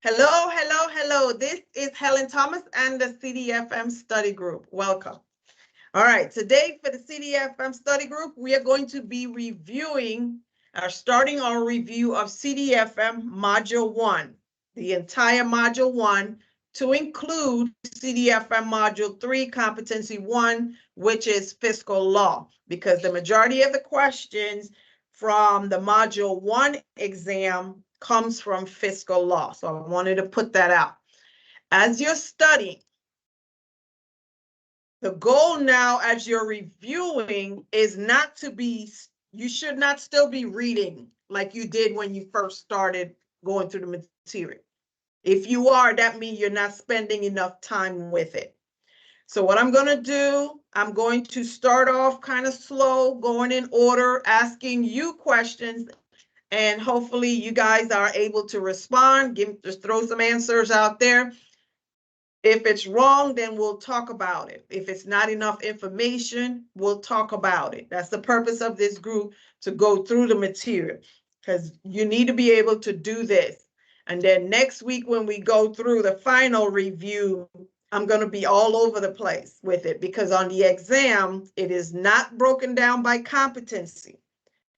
Hello, hello, hello. This is Helen Thomas and the CDFM study group. Welcome. All right, today for the CDFM study group, we are going to be reviewing starting our review of CDFM Module 1, the entire Module 1, to include CDFM Module 3, Competency 1, which is fiscal law, because the majority of the questions from the Module 1 exam comes from fiscal law. So I wanted to put that out. As you're studying, the goal now as you're reviewing is not to be, you should not still be reading like you did when you first started going through the material. If you are, that means you're not spending enough time with it. So what I'm going to do, I'm going to start off kind of slow, going in order, asking you questions, and hopefully you guys are able to respond, just throw some answers out there. If it's wrong, then we'll talk about it. If it's not enough information, we'll talk about it. That's the purpose of this group, to go through the material, because you need to be able to do this. And then next week, when we go through the final review, I'm going to be all over the place with it, because on the exam, it is not broken down by competency.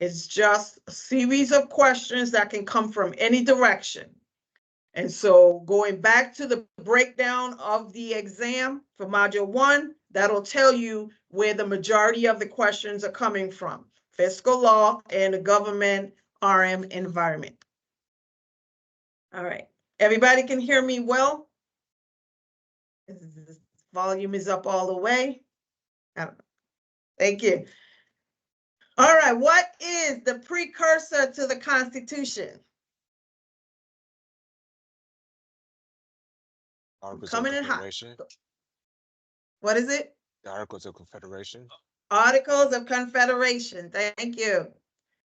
It's just a series of questions that can come from any direction. And so going back to the breakdown of the exam for Module 1, that'll tell you where the majority of the questions are coming from: fiscal law and the government RM environment. All right. Everybody can hear me well? This volume is up all the way. I don't know. Thank you. All right. What is the precursor to the Constitution? Articles Coming of in hot. Confederation. What is it? The Articles of Confederation. Articles of Confederation. Thank you.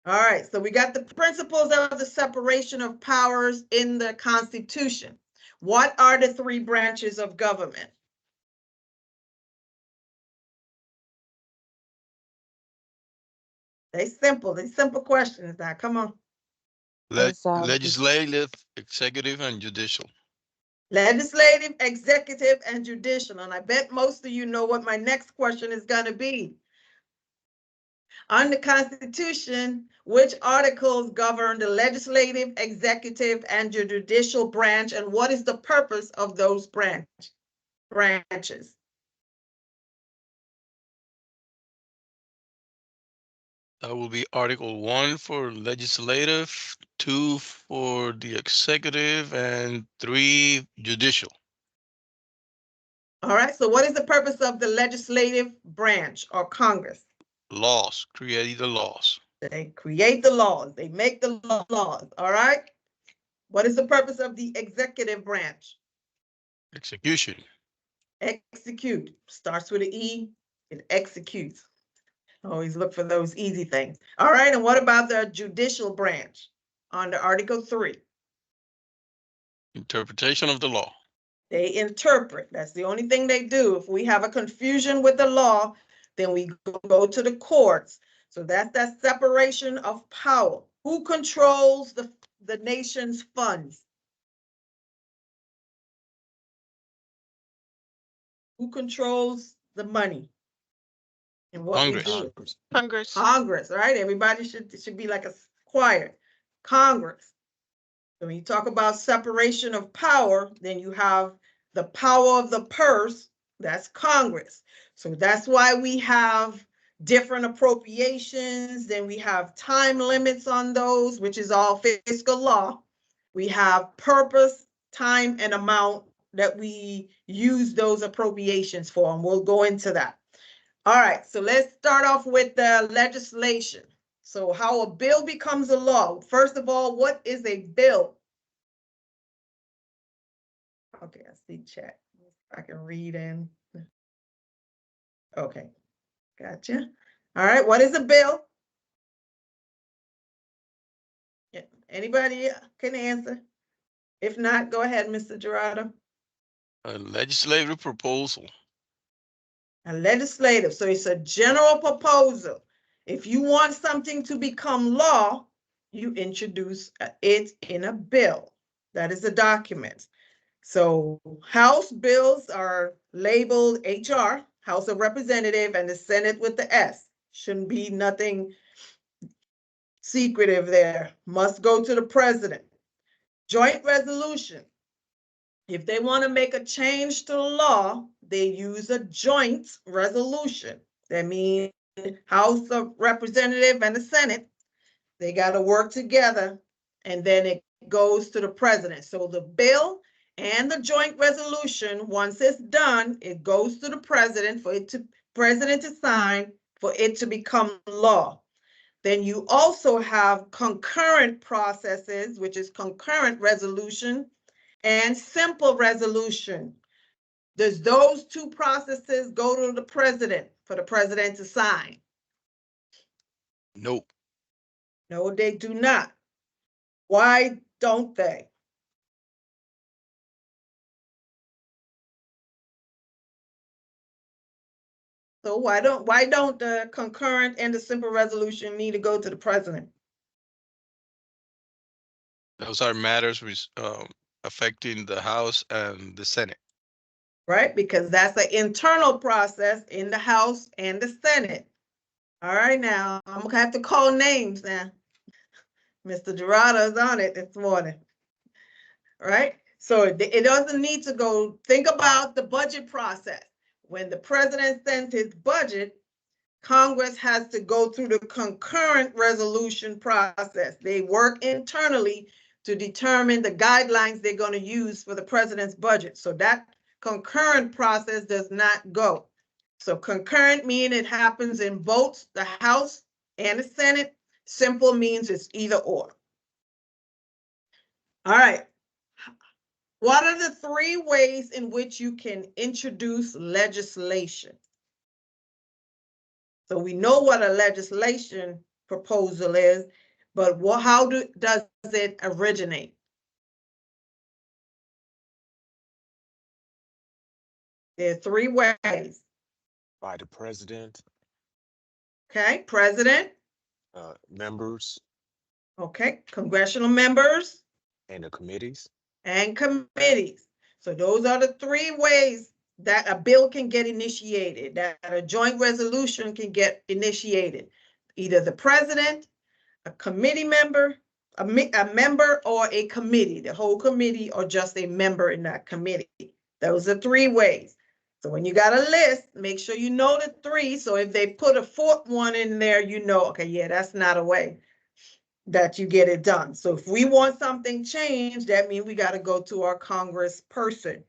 All right, so we got the principles of the separation of powers in the Constitution. What are the three branches of government? They're simple questions now, come on. Legislative, executive, and judicial. Legislative, executive, and judicial. And I bet most of you know what my next question is going to be. On the Constitution, which articles govern the legislative, executive, and the judicial branch, and what is the purpose of those branches? That will be Article 1 for legislative, 2 for the executive, and 3 judicial. All right, so what is the purpose of the legislative branch or Congress? Laws, create the laws. They create the laws, they make the laws, all right? What is the purpose of the executive branch? Execution. Execute, starts with an E, it executes. Always look for those easy things. All right, and what about the judicial branch under Article 3? Interpretation of the law. They interpret, that's the only thing they do. If we have a confusion with the law, then we go to the courts. So that's that separation of power. Who controls the nation's funds? Who controls the money? And what Congress. we do? Congress. Congress, right? Everybody should be like a choir. Congress. So when you talk about separation of power, then you have the power of the purse, that's Congress. So that's why we have different appropriations, then we have time limits on those, which is all fiscal law. We have purpose, time, and amount that we use those appropriations for, and we'll go into that. All right, so let's start off with the legislation. So how a bill becomes a law. First of all, what is a bill? Okay, I see chat. I can read in. Okay, gotcha. All right, what is a bill? Yeah. Anybody can answer? If not, go ahead, Mr. Gerardo. A legislative proposal. A legislative, so it's a general proposal. If you want something to become law, you introduce it in a bill. That is the document. So House bills are labeled HR, House of Representative, and the Senate with the S. Shouldn't be nothing secretive there. Must go to the president. Joint resolution. If they want to make a change to the law, they use a joint resolution. That means House of Representative and the Senate, they got to work together, and then it goes to the president. So the bill and the joint resolution, once it's done, it goes to the president for it to president to sign for it to become law. Then you also have concurrent processes, which is concurrent resolution and simple resolution. Does those two processes go to the president for the president to sign? Nope. No, they do not. Why don't they? So why don't the concurrent and the simple resolution need to go to the president? Those are matters affecting the House and the Senate. Right? Because that's an internal process in the House and the Senate. All right, now I'm gonna have to call names now. Mr. Gerardo is on it this morning. Right? So it doesn't need to go. Think about the budget process. When the president sends his budget, Congress has to go through the concurrent resolution process. They work internally to determine the guidelines they're going to use for the president's budget. So that concurrent process does not go. So concurrent means it happens in both the House and the Senate. Simple means it's either or. All right. What are the three ways in which you can introduce legislation? So we know what a legislation proposal is, but how does it originate? There are three ways. By the president, Okay, president. members, Okay, congressional members. and the committees. And committees. So those are the three ways that a bill can get initiated, that a joint resolution can get initiated. Either the president, a committee member, a member or a committee, the whole committee, or just a member in that committee. Those are three ways. So when you got a list, make sure you know the three. So if they put a fourth one in there, you know, okay, yeah, that's not a way that you get it done. So if we want something changed, that means we got to go to our Congress person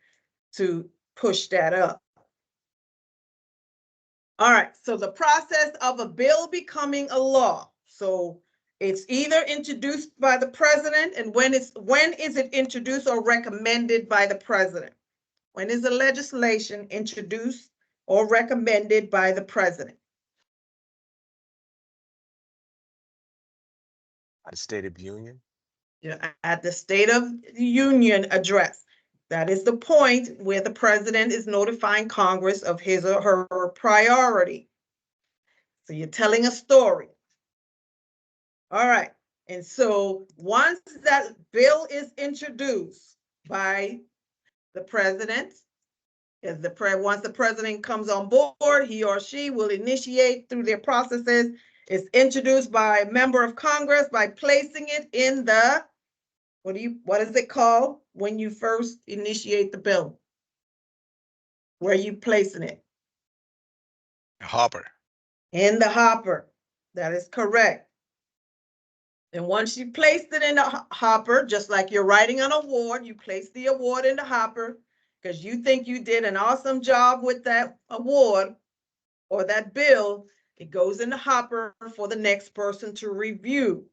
to push that up. All right, so the process of a bill becoming a law. So it's either introduced by the president, and when is it introduced or recommended by the president? When is the legislation introduced or recommended by the president? At the State of the Union. Yeah, at the State of the Union address. That is the point where the president is notifying Congress of his or her priority. So you're telling a story. All right. And so once that bill is introduced by the president, once the president comes on board, he or she will initiate through their processes. It's introduced by a member of Congress by placing it in the, what is it called when you first initiate the bill? Where are you placing it? Hopper. In the hopper. That is correct. And once you placed it in the hopper, just like you're writing an award, you place the award in the hopper because you think you did an awesome job with that award or that bill. It goes in the hopper for the next person to review.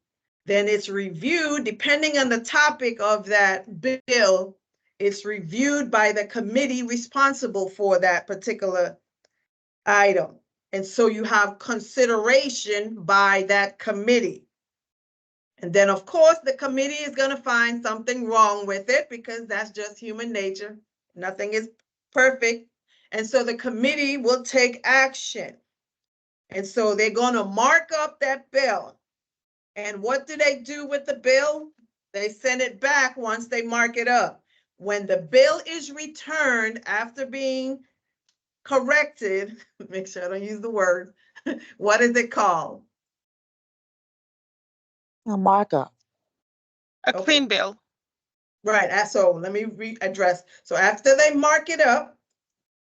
Then it's reviewed, depending on the topic of that bill, it's reviewed by the committee responsible for that particular item. And so you have consideration by that committee. And then, of course, the committee is going to find something wrong with it because that's just human nature. Nothing is perfect. And so the committee will take action. And so they're going to mark up that bill. And what do they do with the bill? They send it back once they mark it up. When the bill is returned after being corrected, make sure I don't use the word, what is it called? A markup. A Okay. clean bill. Right, so let me readdress. So after they mark it up,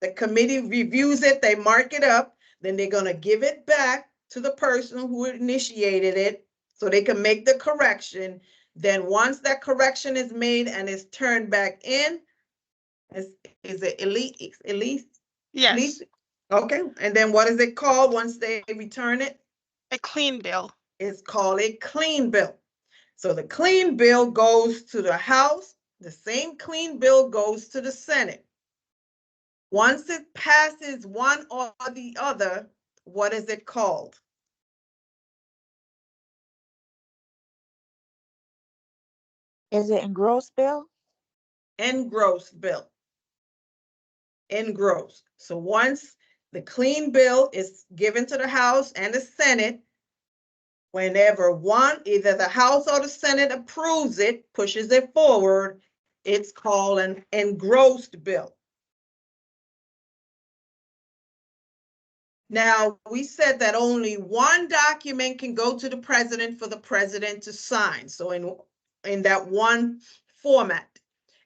the committee reviews it, they mark it up, then they're gonna give it back to the person who initiated it so they can make the correction. Then once that correction is made and is turned back in, is it elite? Yes, Okay, and then what is it called once they return it? a clean bill. It's called a clean bill. So the clean bill goes to the House, the same clean bill goes to the Senate. Once it passes one or the other, what is it called? Is it engrossed bill? Engrossed bill. Engrossed. So once the clean bill is given to the House and the Senate, whenever either the House or the Senate approves it, pushes it forward, it's called an engrossed bill. Now, we said that only one document can go to the president for the president to sign. So in that one format.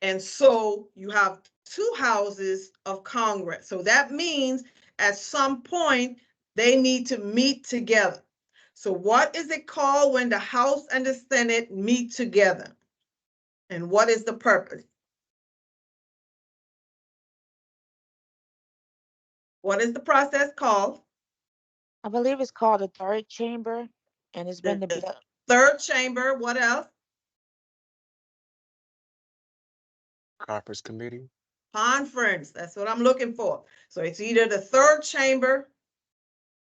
And so you have two houses of Congress. So that means at some point they need to meet together. So what is it called when the House and the Senate meet together? And what is the purpose? What is the process called? I believe it's called the third chamber, and it's been The the bill. third chamber. What else? Conference committee, Conference. That's what I'm looking for. So it's either the third chamber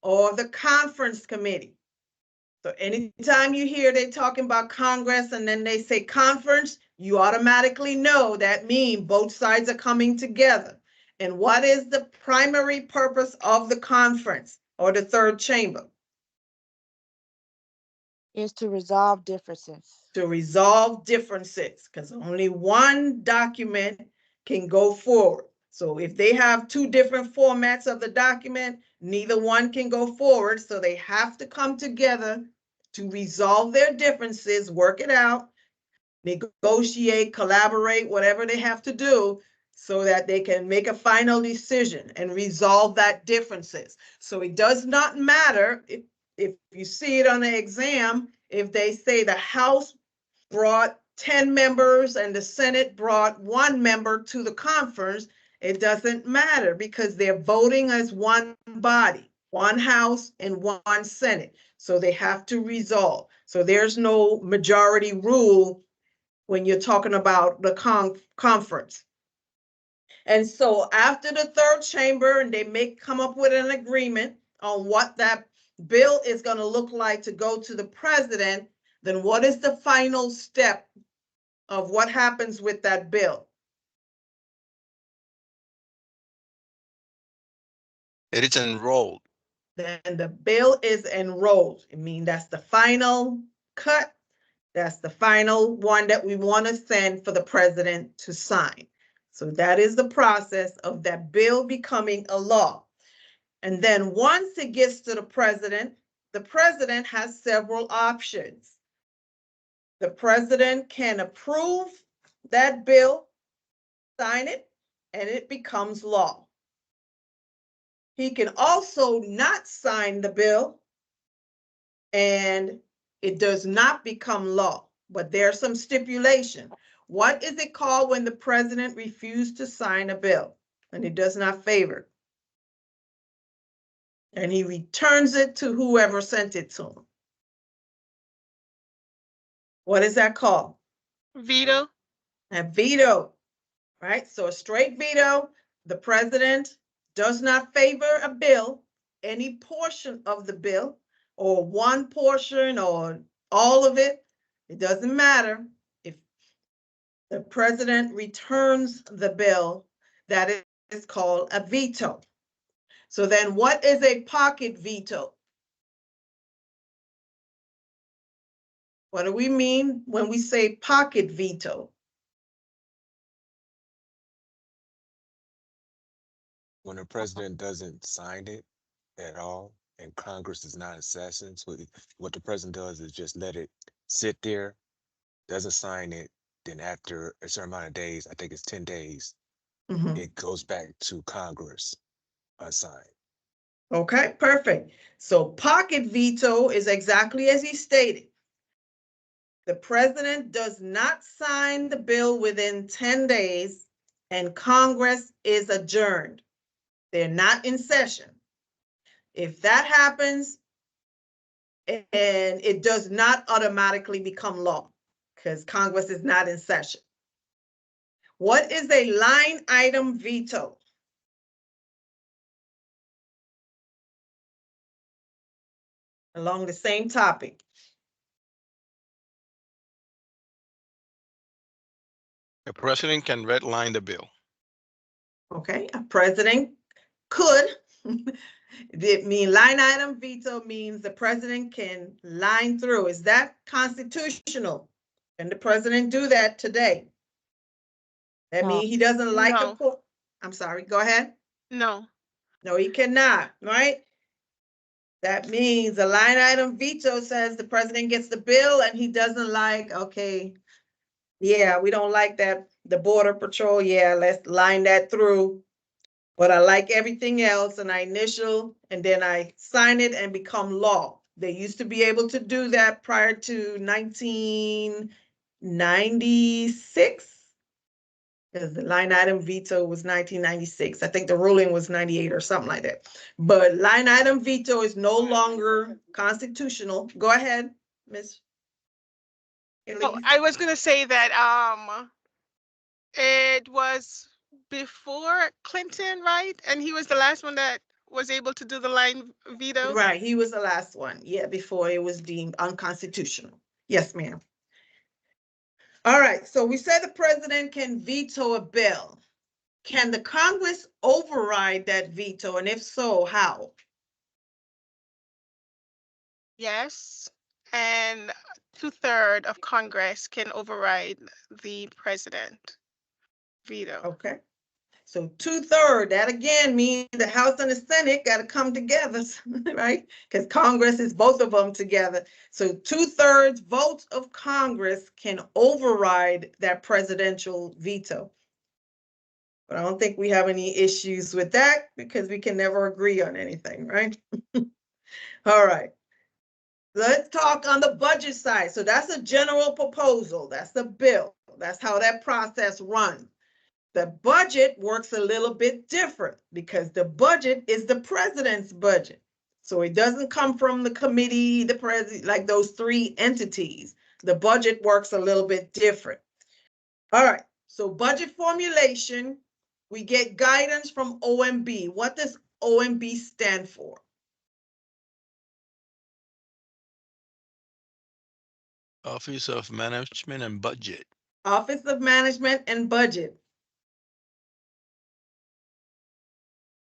or the conference committee. So anytime you hear they talking about Congress and then they say conference, you automatically know that means both sides are coming together. And what is the primary purpose of the conference or the third chamber? Is to resolve differences. To resolve differences, because only one document can go forward. So if they have two different formats of the document, neither one can go forward. So they have to come together to resolve their differences, work it out, negotiate, collaborate, whatever they have to do so that they can make a final decision and resolve that differences. So it does not matter if you see it on the exam, if they say the House brought 10 members and the Senate brought 1 member to the conference, it doesn't matter because they're voting as one body, one House and one Senate. So they have to resolve. So there's no majority rule when you're talking about the conference. And so after the third chamber, and they may come up with an agreement on what that bill is going to look like to go to the president, then what is the final step of what happens with that bill? It is enrolled. Then the bill is enrolled. I mean, that's the final cut. That's the final one that we want to send for the president to sign. So that is the process of that bill becoming a law. And then once it gets to the president has several options. The president can approve that bill, sign it, and it becomes law. He can also not sign the bill and it does not become law, but there's some stipulation. What is it called when the president refused to sign a bill and it does not favor? And he returns it to whoever sent it to him. What is that called? Veto. A veto, right? So a straight veto, the president does not favor a bill, any portion of the bill, or one portion or all of it, it doesn't matter. If the president returns the bill, that is called a veto. So then what is a pocket veto? What do we mean when we say pocket veto? When the president doesn't sign it at all and Congress is not in session, so what the president does is just let it sit there, doesn't sign it, then after a certain amount of days, I think it's 10 days, Mhm. it goes back to Congress unsigned. Okay, perfect. So pocket veto is exactly as he stated. The president does not sign the bill within 10 days and Congress is adjourned. They're not in session. If that happens, and it does not automatically become law because Congress is not in session. What is a line item veto? Along the same topic. The president can redline the bill. Okay, a president could. It mean line item veto means the president can line through. Is that constitutional? Can the president do that today? That No. means he doesn't like No. I'm sorry, go ahead. No. No, he cannot, right? That means a line item veto says the president gets the bill and he doesn't like, okay, yeah, we don't like that, the border patrol, yeah, let's line that through. But I like everything else and I initial and then I sign it and become law. They used to be able to do that prior to 1996. Because the line item veto was 1996. I think the ruling was 98 or something like that. But line item veto is no longer constitutional. Go ahead, Ms. Oh, I was gonna say that it was before Clinton, right? And he was the last one that was able to do the line veto. Right, he was the last one. Yeah, before it was deemed unconstitutional. Yes, ma'am. All right, so we said the president can veto a bill. Can the Congress override that veto? And if so, how? Yes. And 2/3 of Congress can override the president veto. Okay. So 2/3, that again means the House and the Senate got to come together, right? Because Congress is both of them together. So 2/3 votes of Congress can override that presidential veto. But I don't think we have any issues with that because we can never agree on anything, right? All right. Let's talk on the budget side. So that's a general proposal. That's the bill. That's how that process runs. The budget works a little bit different because the budget is the president's budget. So it doesn't come from the committee, the president, like those three entities. The budget works a little bit different. All right, so budget formulation, we get guidance from OMB. What does OMB stand for? Office of Management and Budget. Office of Management and Budget.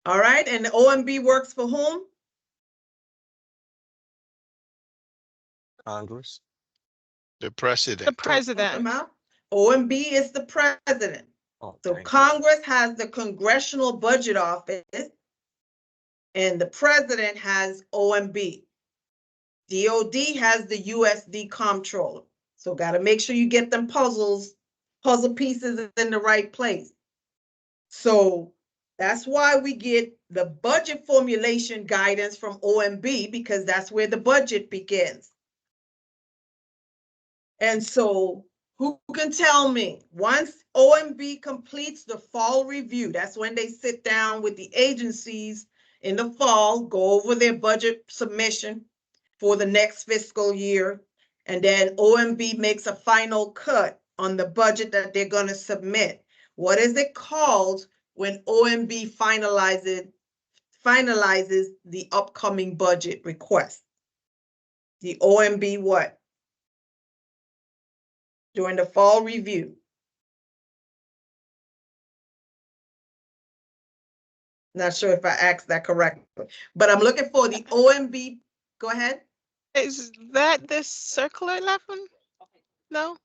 All right, and the OMB works for whom? Congress. The president. The president. OMB is the president. Oh, So thank you. Congress has the Congressional Budget Office and the president has OMB. DOD has the USD Comptroller. So got to make sure you get them puzzle pieces in the right place. So that's why we get the budget formulation guidance from OMB because that's where the budget begins. And so who can tell me, once OMB completes the fall review, that's when they sit down with the agencies in the fall, go over their budget submission for the next fiscal year, and then OMB makes a final cut on the budget that they're going to submit. What is it called when OMB finalizes the upcoming budget request? The OMB what? During the fall review. Not sure if I asked that correctly, but I'm looking for the OMB. Go ahead. Is that this circular 11? No?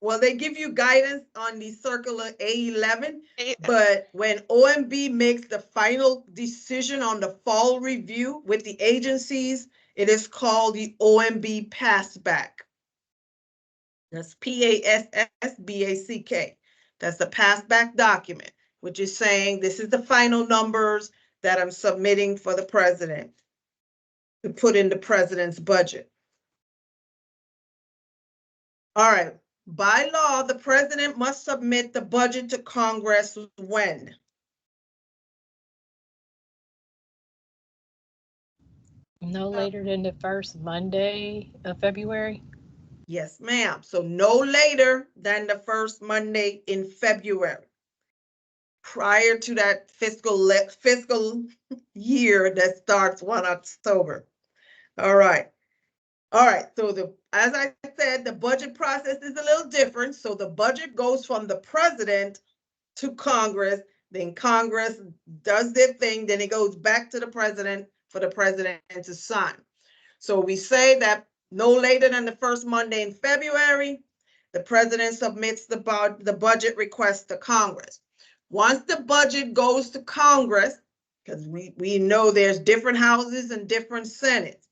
Well, they give you guidance on the circular A11, Eh, but when OMB makes the final decision on the fall review with the agencies, it is called the OMB passback. That's PASSBACK. That's the passback document, which is saying this is the final numbers that I'm submitting for the president to put in the president's budget. All right. By law, the president must submit the budget to Congress when? No later than the first Monday of February. Yes, ma'am. So no later than the first Monday in February, prior to that fiscal year that starts 1 October. All right. All right, so as I said, the budget process is a little different. So the budget goes from the president to Congress, then Congress does their thing, then it goes back to the president for the president to sign. So we say that no later than the first Monday in February, the president submits the budget request to Congress. Once the budget goes to Congress, because we know there's different houses and different senates,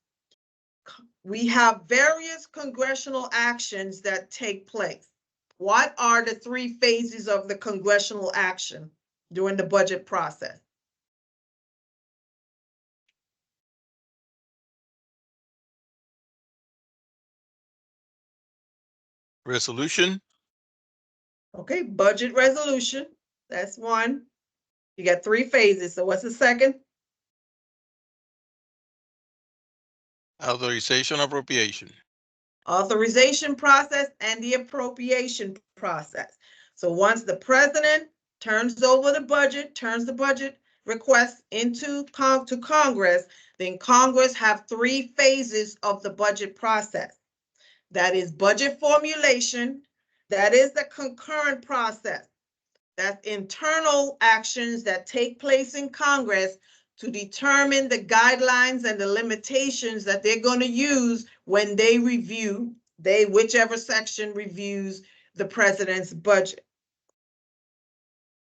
we have various congressional actions that take place. What are the 3 phases of the congressional action during the budget process? Resolution, Okay, budget resolution, that's one. You got 3 phases, so what's the second? authorization, appropriation. Authorization process and the appropriation process. So once the president turns over the budget, turns the budget request into to Congress, then Congress have 3 phases of the budget process. That is budget formulation, that is the concurrent process. That's internal actions that take place in Congress to determine the guidelines and the limitations that they're going to use when they review, whichever section reviews the president's budget.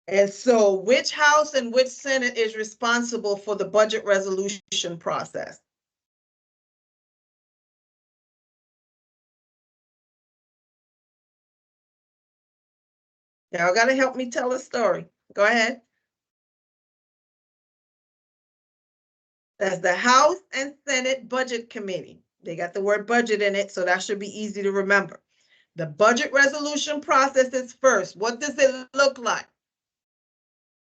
And so which House and which Senate is responsible for the budget resolution process? Y'all got to help me tell a story. Go ahead. That's the House and Senate Budget Committee. They got the word budget in it, so that should be easy to remember. The budget resolution process is first. What does it look like?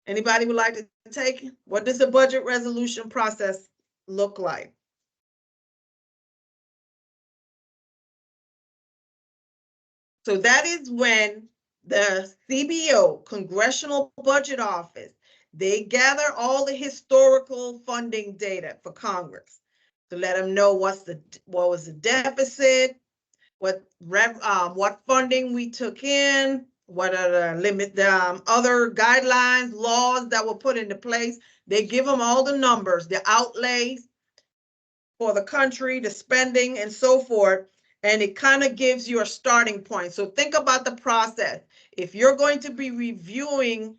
Anybody would like to take it? What does the budget resolution process look like? So that is when the CBO, Congressional Budget Office, they gather all the historical funding data for Congress to let them know what was the deficit, what funding we took in, what are the other guidelines, laws that were put into place. They give them all the numbers, the outlays for the country, the spending, and so forth. And it kind of gives you a starting point. So think about the process. If you're going to be reviewing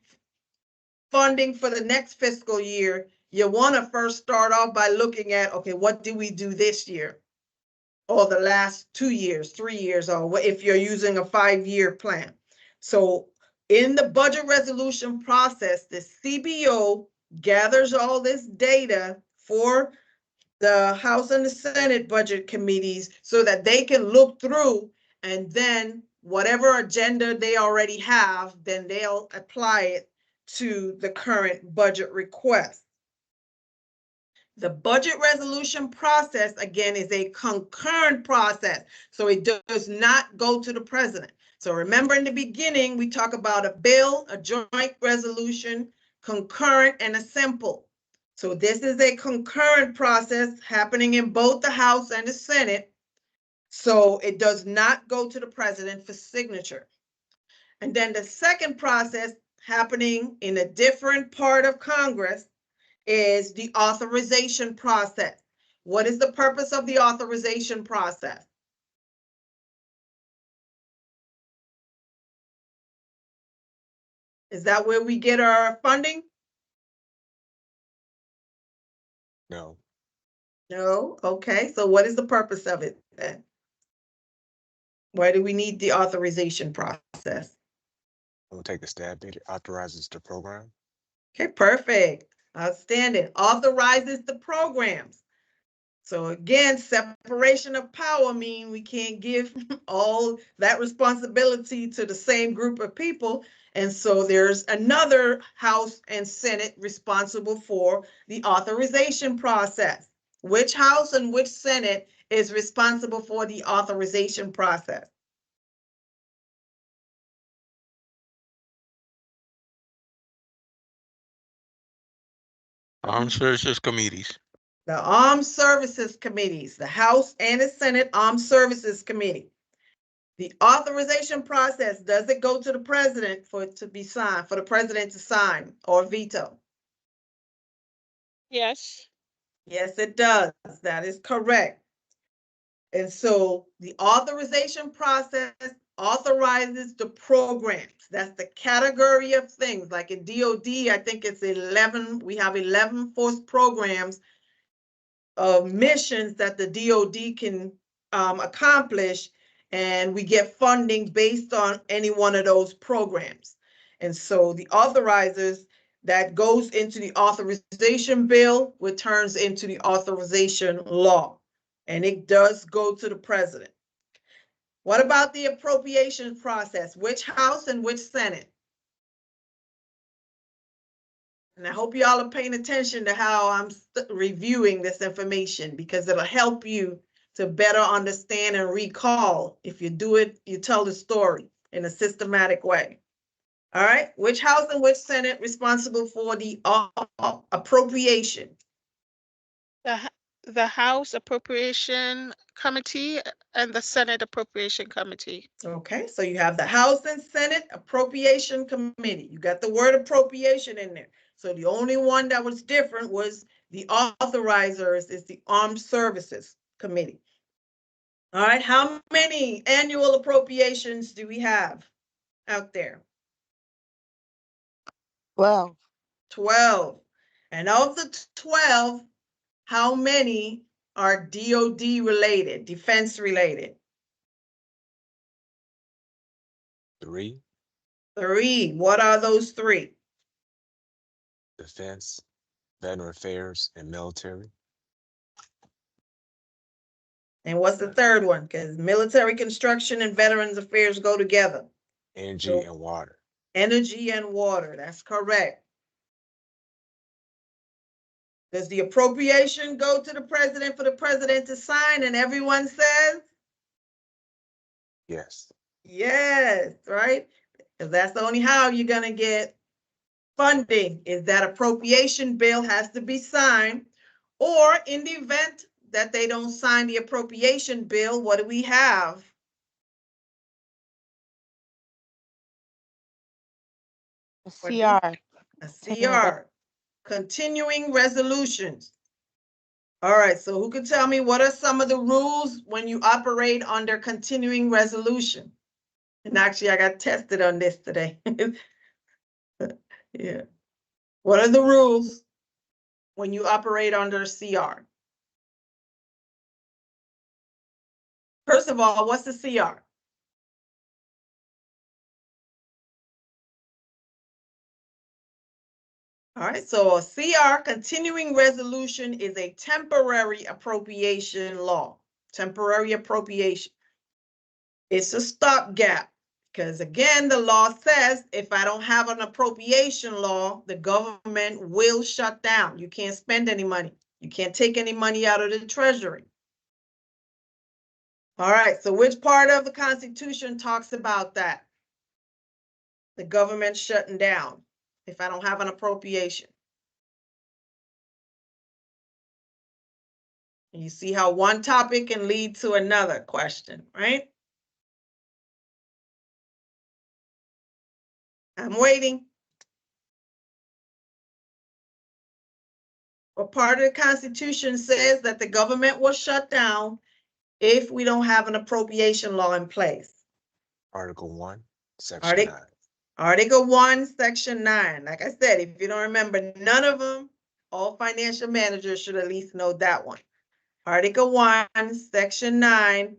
funding for the next fiscal year, you want to first start off by looking at, okay, what did we do this year? Or the last 2 years, 3 years, or if you're using a 5-year plan. So in the budget resolution process, the CBO gathers all this data for the House and the Senate budget committees so that they can look through, and then whatever agenda they already have, then they'll apply it to the current budget request. The budget resolution process, again, is a concurrent process, so it does not go to the president. So remember in the beginning, we talk about a bill, a joint resolution, concurrent, and a simple. So this is a concurrent process happening in both the House and the Senate. So it does not go to the president for signature. And then the second process happening in a different part of Congress is the authorization process, What is the purpose of the authorization process? Is that where we get our funding? No, No. Okay. So what is the purpose of it then? Why do we need the authorization process? I'm gonna take a stab at it. Authorizes the program. Okay, perfect. Outstanding. Authorizes the programs. So again, separation of power mean we can't give all that responsibility to the same group of people. And so there's another House and Senate responsible for the authorization process. Which House and which Senate is responsible for the authorization process? Armed Services Committees. The Armed Services Committees, the House and the Senate Armed Services Committee. The authorization process, does it go to the president for it to be signed, for the president to sign or veto? Yes. Yes, it does. That is correct. And so the authorization process authorizes the programs. That's the category of things. Like in DOD, I think it's 11, we have 11 force programs of missions that the DOD can accomplish, and we get funding based on any one of those programs. And so the authorizers, that goes into the authorization bill, which turns into the authorization law, and it does go to the president. What about the appropriation process? Which House and which Senate? And I hope y'all are paying attention to how I'm reviewing this information, because it'll help you to better understand and recall. If you do it, you tell the story in a systematic way. All right, which House and which Senate responsible for the appropriation? The House Appropriation Committee and the Senate Appropriation Committee. Okay, so you have the House and Senate Appropriation Committee. You got the word appropriation in there. So the only one that was different was the authorizers is the Armed Services Committee. All right, how many annual appropriations do we have out there? 12. 12. And of the 12, how many are DOD related, defense related? 3, 3. What are those 3? defense, veteran affairs, and military. And what's the third one? Because military construction and veterans affairs go together. Energy and water. Energy and water, that's correct. Does the appropriation go to the president for the president to sign and everyone says? Yes. Yes, right? Because that's the only how you're gonna get funding, is that appropriation bill has to be signed. Or in the event that they don't sign the appropriation bill, what do we have? A CR. A CR, continuing resolutions. All right, so who can tell me what are some of the rules when you operate under continuing resolution? And actually, I got tested on this today. Yeah. What are the rules when you operate under CR? First of all, what's the CR? All right, so a CR, continuing resolution, is a temporary appropriation law. Temporary appropriation. It's a stopgap, because again, the law says if I don't have an appropriation law, the government will shut down. You can't spend any money. You can't take any money out of the treasury. All right, so which part of the Constitution talks about that? The government shutting down if I don't have an appropriation. And you see how one topic can lead to another question, right? I'm waiting. or part of the Constitution says that the government will shut down if we don't have an appropriation law in place. Article 1, Section 9. Article 1, Section 9. Like I said, if you don't remember none of them, all financial managers should at least know that one. Article 1, Section 9,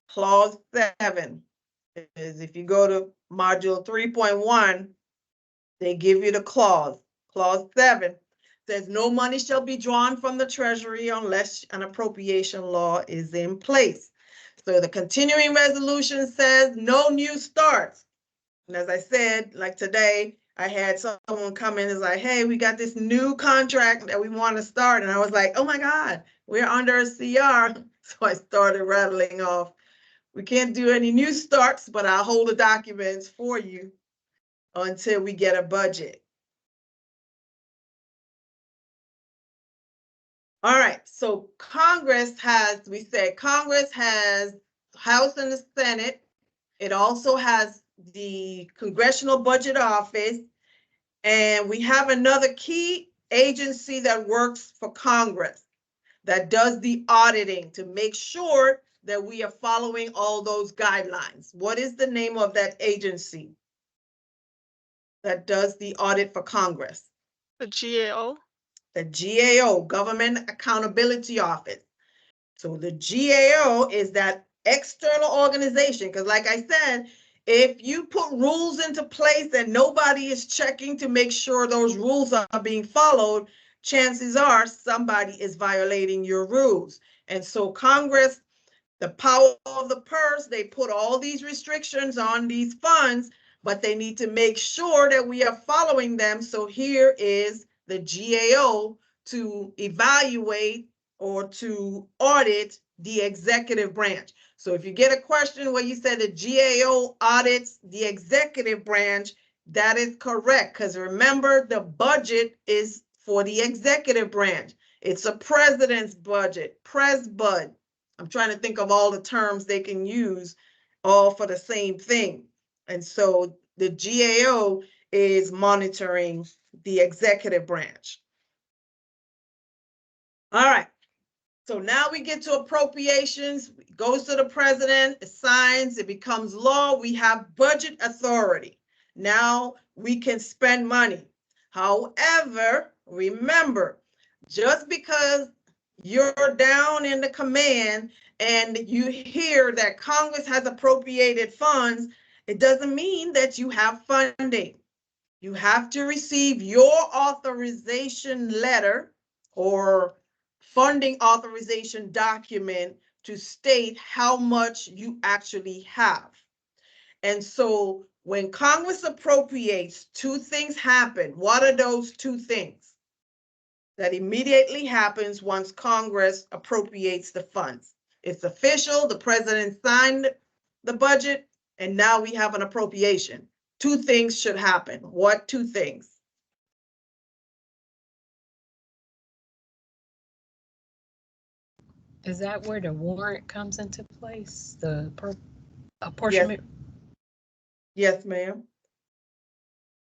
Clause 7 is, if you go to Module 3.1, they give you the clause. Clause 7 says no money shall be drawn from the Treasury unless an appropriation law is in place. So the continuing resolution says no new starts. And as I said, like today, I had someone come in and say, hey, we got this new contract that we want to start. And I was like, oh my God, we're under a CR. So I started rattling off. We can't do any new starts, but I'll hold the documents for you until we get a budget. All right, so Congress has, we said Congress has House and the Senate. It also has the Congressional Budget Office, and we have another key agency that works for Congress that does the auditing to make sure that we are following all those guidelines. What is the name of that agency that does the audit for Congress? The GAO. The GAO, Government Accountability Office. So the GAO is that external organization, because like I said, if you put rules into place and nobody is checking to make sure those rules are being followed, chances are somebody is violating your rules. And so Congress, the power of the purse, they put all these restrictions on these funds, but they need to make sure that we are following them. So here is the GAO to evaluate or to audit the executive branch. So if you get a question where you said the GAO audits the executive branch, that is correct, because remember, the budget is for the executive branch. It's a president's budget, Pres-Bud. I'm trying to think of all the terms they can use, all for the same thing. And so the GAO is monitoring the executive branch. All right. So now we get to appropriations. It goes to the president, it signs, it becomes law. We have budget authority. Now we can spend money. However, remember, just because you're down in the command and you hear that Congress has appropriated funds, it doesn't mean that you have funding. You have to receive your authorization letter or funding authorization document to state how much you actually have. And so when Congress appropriates, two things happen. What are those two things that immediately happens once Congress appropriates the funds? It's official, the president signed the budget, and now we have an appropriation. Two things should happen. What two things? Is that where the warrant comes into place? The apportionment? Yes, ma'am.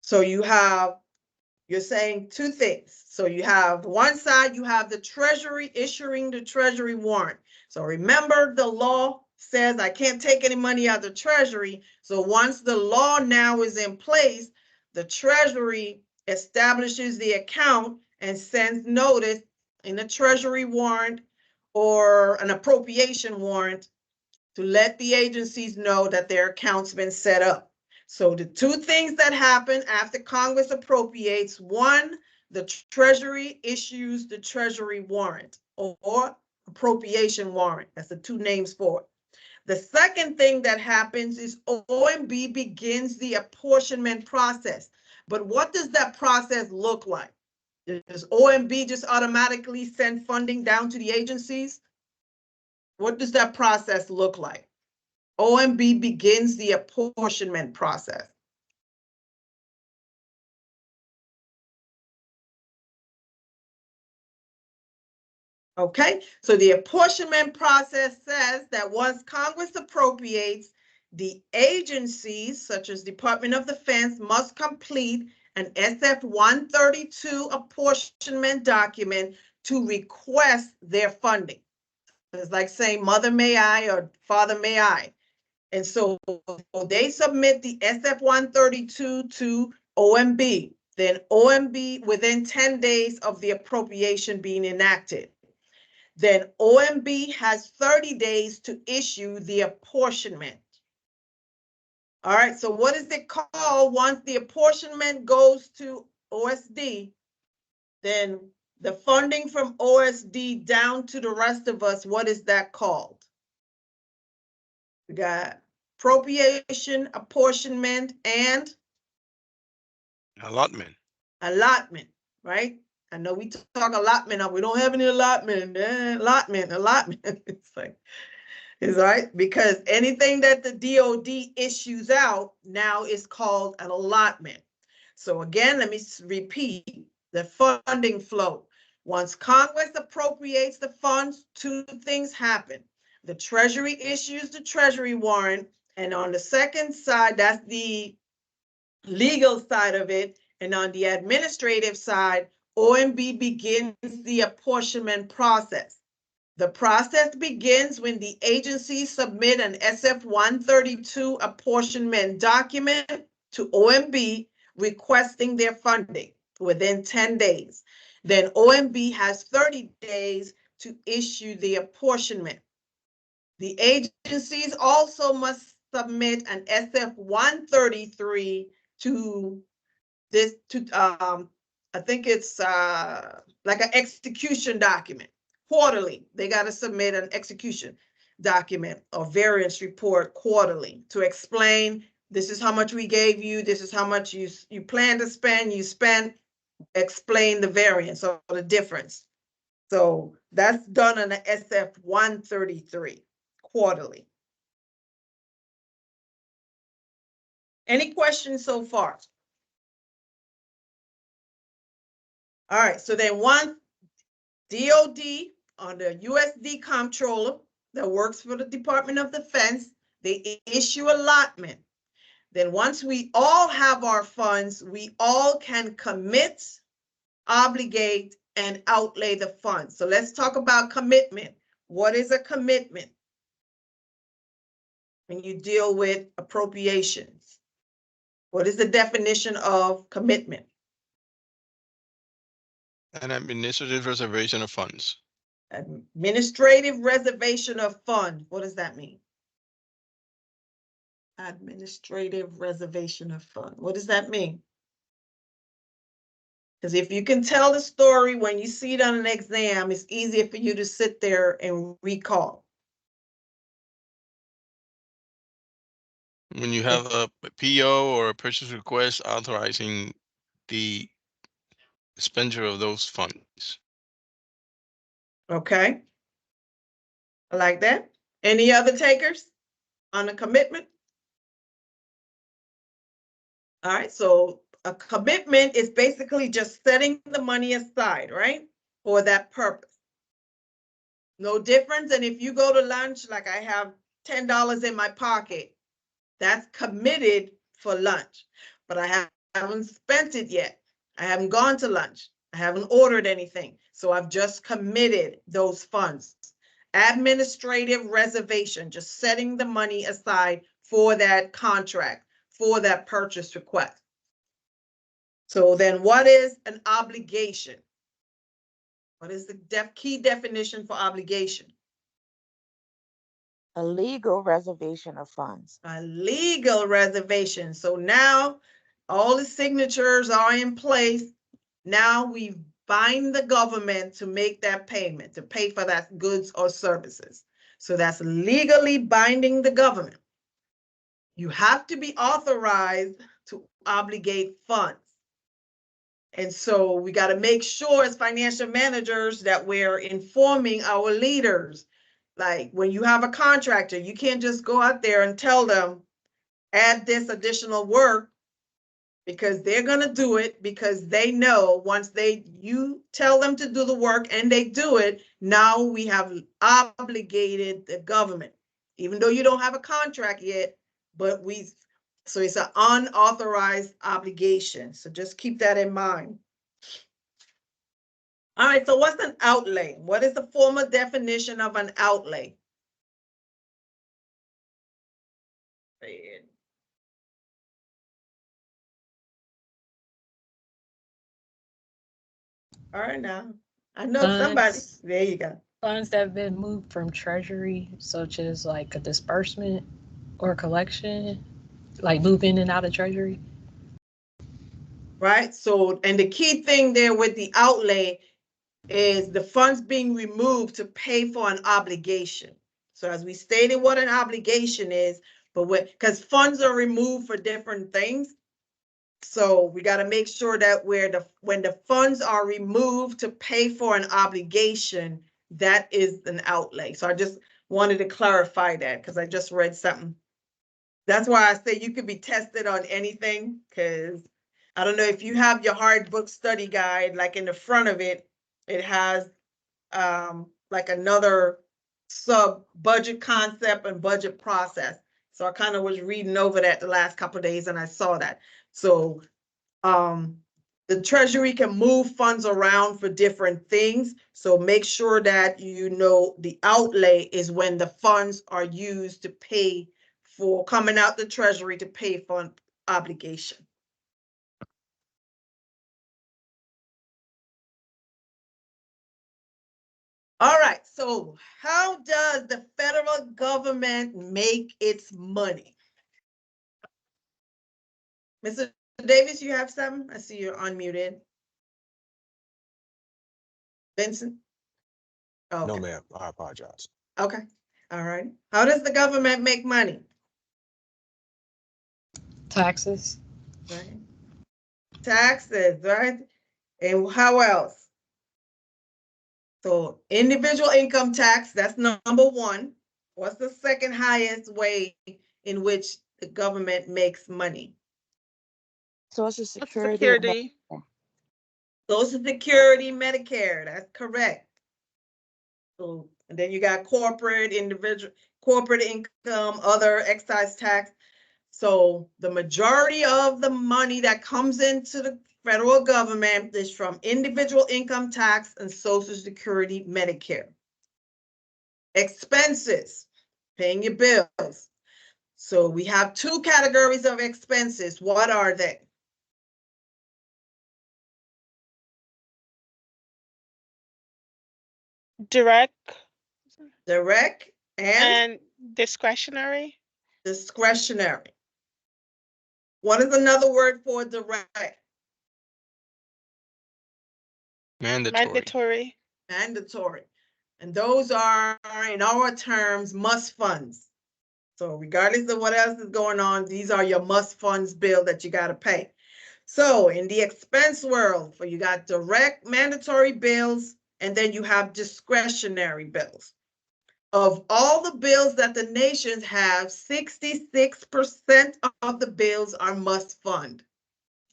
So you're saying two things. So you have one side, you have the Treasury issuing the Treasury warrant. So remember, the law says I can't take any money out of the Treasury. So once the law now is in place, the Treasury establishes the account and sends notice in a Treasury warrant or an appropriation warrant to let the agencies know that their account's been set up. So the two things that happen after Congress appropriates: one, the Treasury issues the Treasury warrant or appropriation warrant. That's the two names for it. The second thing that happens is OMB begins the apportionment process. But what does that process look like? Does OMB just automatically send funding down to the agencies? What does that process look like? OMB begins the apportionment process. Okay, so the apportionment process says that once Congress appropriates, the agencies such as Department of Defense must complete an SF-132 apportionment document to request their funding. It's like saying mother may I or father may I. And so they submit the SF-132 to OMB. Then OMB, within 10 days of the appropriation being enacted, then OMB has 30 days to issue the apportionment. All right, so what is it called once the apportionment goes to OSD? Then the funding from OSD down to the rest of us, what is that called? We got appropriation, apportionment, and Allotment. allotment, right? I know we talk allotment, we don't have any allotment, allotment. It's like, it's right, because anything that the DOD issues out now is called an allotment. So again, let me repeat the funding flow. Once Congress appropriates the funds, two things happen. The Treasury issues the Treasury warrant, and on the second side, that's the legal side of it, and on the administrative side, OMB begins the apportionment process. The process begins when the agencies submit an SF-132 apportionment document to OMB requesting their funding within 10 days. Then OMB has 30 days to issue the apportionment. The agencies also must submit an SF-133 to this, I think it's like an execution document. Quarterly, they got to submit an execution document or variance report quarterly to explain this is how much we gave you, this is how much you plan to spend, you spend, explain the variance or the difference. So that's done on the SF-133 quarterly. Any questions so far? All right, so then one DOD on the USD comptroller that works for the Department of Defense, they issue allotment. Then once we all have our funds, we all can commit, obligate, and outlay the funds. So let's talk about commitment. What is a commitment when you deal with appropriations? What is the definition of commitment? An administrative reservation of funds. Administrative reservation of fund. What does that mean? Administrative reservation of fund. What does that mean? Because if you can tell the story when you see it on an exam, it's easier for you to sit there and recall. When you have a PO or a purchase request authorizing the expenditure of those funds. Okay. I like that. Any other takers on a commitment? All right, so a commitment is basically just setting the money aside, right? For that purpose. No difference than if you go to lunch, like I have $10 in my pocket, that's committed for lunch, but I haven't spent it yet. I haven't gone to lunch. I haven't ordered anything. So I've just committed those funds. Administrative reservation, just setting the money aside for that contract, for that purchase request. So then what is an obligation? What is the key definition for obligation? A legal reservation of funds. A legal reservation. So now all the signatures are in place. Now we bind the government to make that payment, to pay for that goods or services. So that's legally binding the government. You have to be authorized to obligate funds. And so we got to make sure as financial managers that we're informing our leaders. Like when you have a contractor, you can't just go out there and tell them, add this additional work, because they're going to do it because they know once you tell them to do the work and they do it, now we have obligated the government, even though you don't have a contract yet, but so it's an unauthorized obligation. So just keep that in mind. All right, so what's an outlay? What is the formal definition of an outlay? All right, now I know somebody. Funds, There you go. funds that have been moved from treasury, such as like a disbursement or collection, like move in and out of treasury. Right. So, and the key thing there with the outlay is the funds being removed to pay for an obligation. So as we stated what an obligation is, but because funds are removed for different things. So we got to make sure that when the funds are removed to pay for an obligation, that is an outlay. So I just wanted to clarify that because I just read something. That's why I say you could be tested on anything, because I don't know if you have your hard book study guide, like in the front of it, it has like another sub budget concept and budget process. So I kind of was reading over that the last couple of days and I saw that. So the Treasury can move funds around for different things. So make sure that you know the outlay is when the funds are used to pay for coming out the Treasury to pay for an obligation. All right, so how does the federal government make its money? Mr. Davis, you have something? I see you're unmuted. Vincent? Oh, No, okay. ma'am, I apologize. Okay, all right. How does the government make money? Taxes, Right. Taxes, right? And how else? So individual income tax, that's number one. What's the second highest way in which the government makes money? Social Security. Security. Social Security, Medicare, that's correct. So, and then you got corporate, individual, corporate income, other excise tax. So the majority of the money that comes into the federal government is from individual income tax and Social Security, Medicare. Expenses, paying your bills. So we have two categories of expenses. What are they? Direct Direct and and discretionary. discretionary. What is another word for direct? Mandatory. Mandatory. Mandatory. And those are, in our terms, must funds. So regardless of what else is going on, these are your must funds bill that you got to pay. So in the expense world, you got direct mandatory bills, and then you have discretionary bills. Of all the bills that the nations have, 66% of the bills are must fund.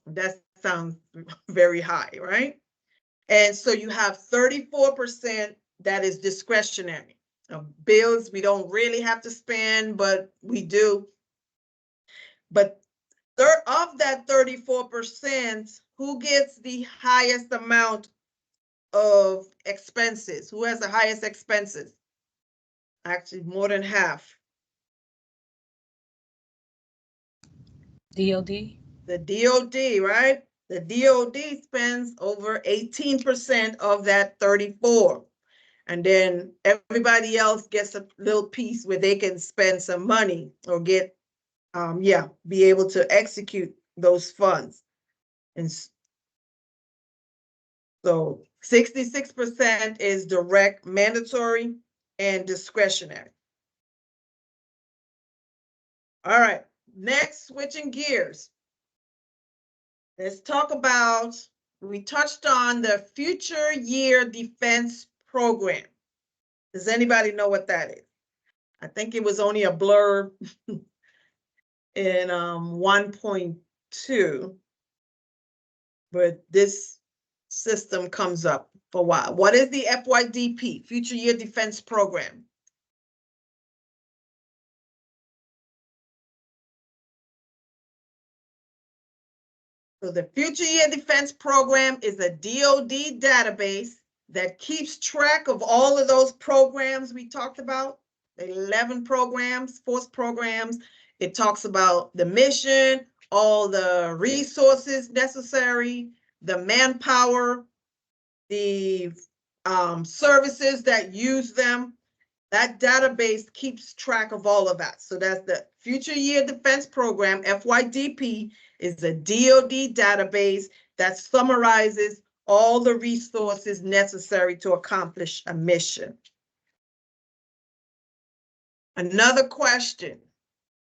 That sounds very high, right? And so you have 34% that is discretionary. Bills we don't really have to spend, but we do. But of that 34%, who gets the highest amount of expenses? Who has the highest expenses? Actually, more than half. DOD. The DOD, right? The DOD spends over 18% of that 34. And then everybody else gets a little piece where they can spend some money or get, be able to execute those funds. And so 66% is direct, mandatory, and discretionary. All right, next, switching gears. Let's talk about, we touched on the Future Year Defense Program. Does anybody know what that is? I think it was only a blurb in 1.2, but this system comes up for a while. What is the FYDP, Future Year Defense Program? So the Future Year Defense Program is a DoD database that keeps track of all of those programs we talked about, the 11 programs, force programs. It talks about the mission, all the resources necessary, the manpower, the services that use them. That database keeps track of all of that. So that's the Future Year Defense Program, FYDP, is a DoD database that summarizes all the resources necessary to accomplish a mission. Another question,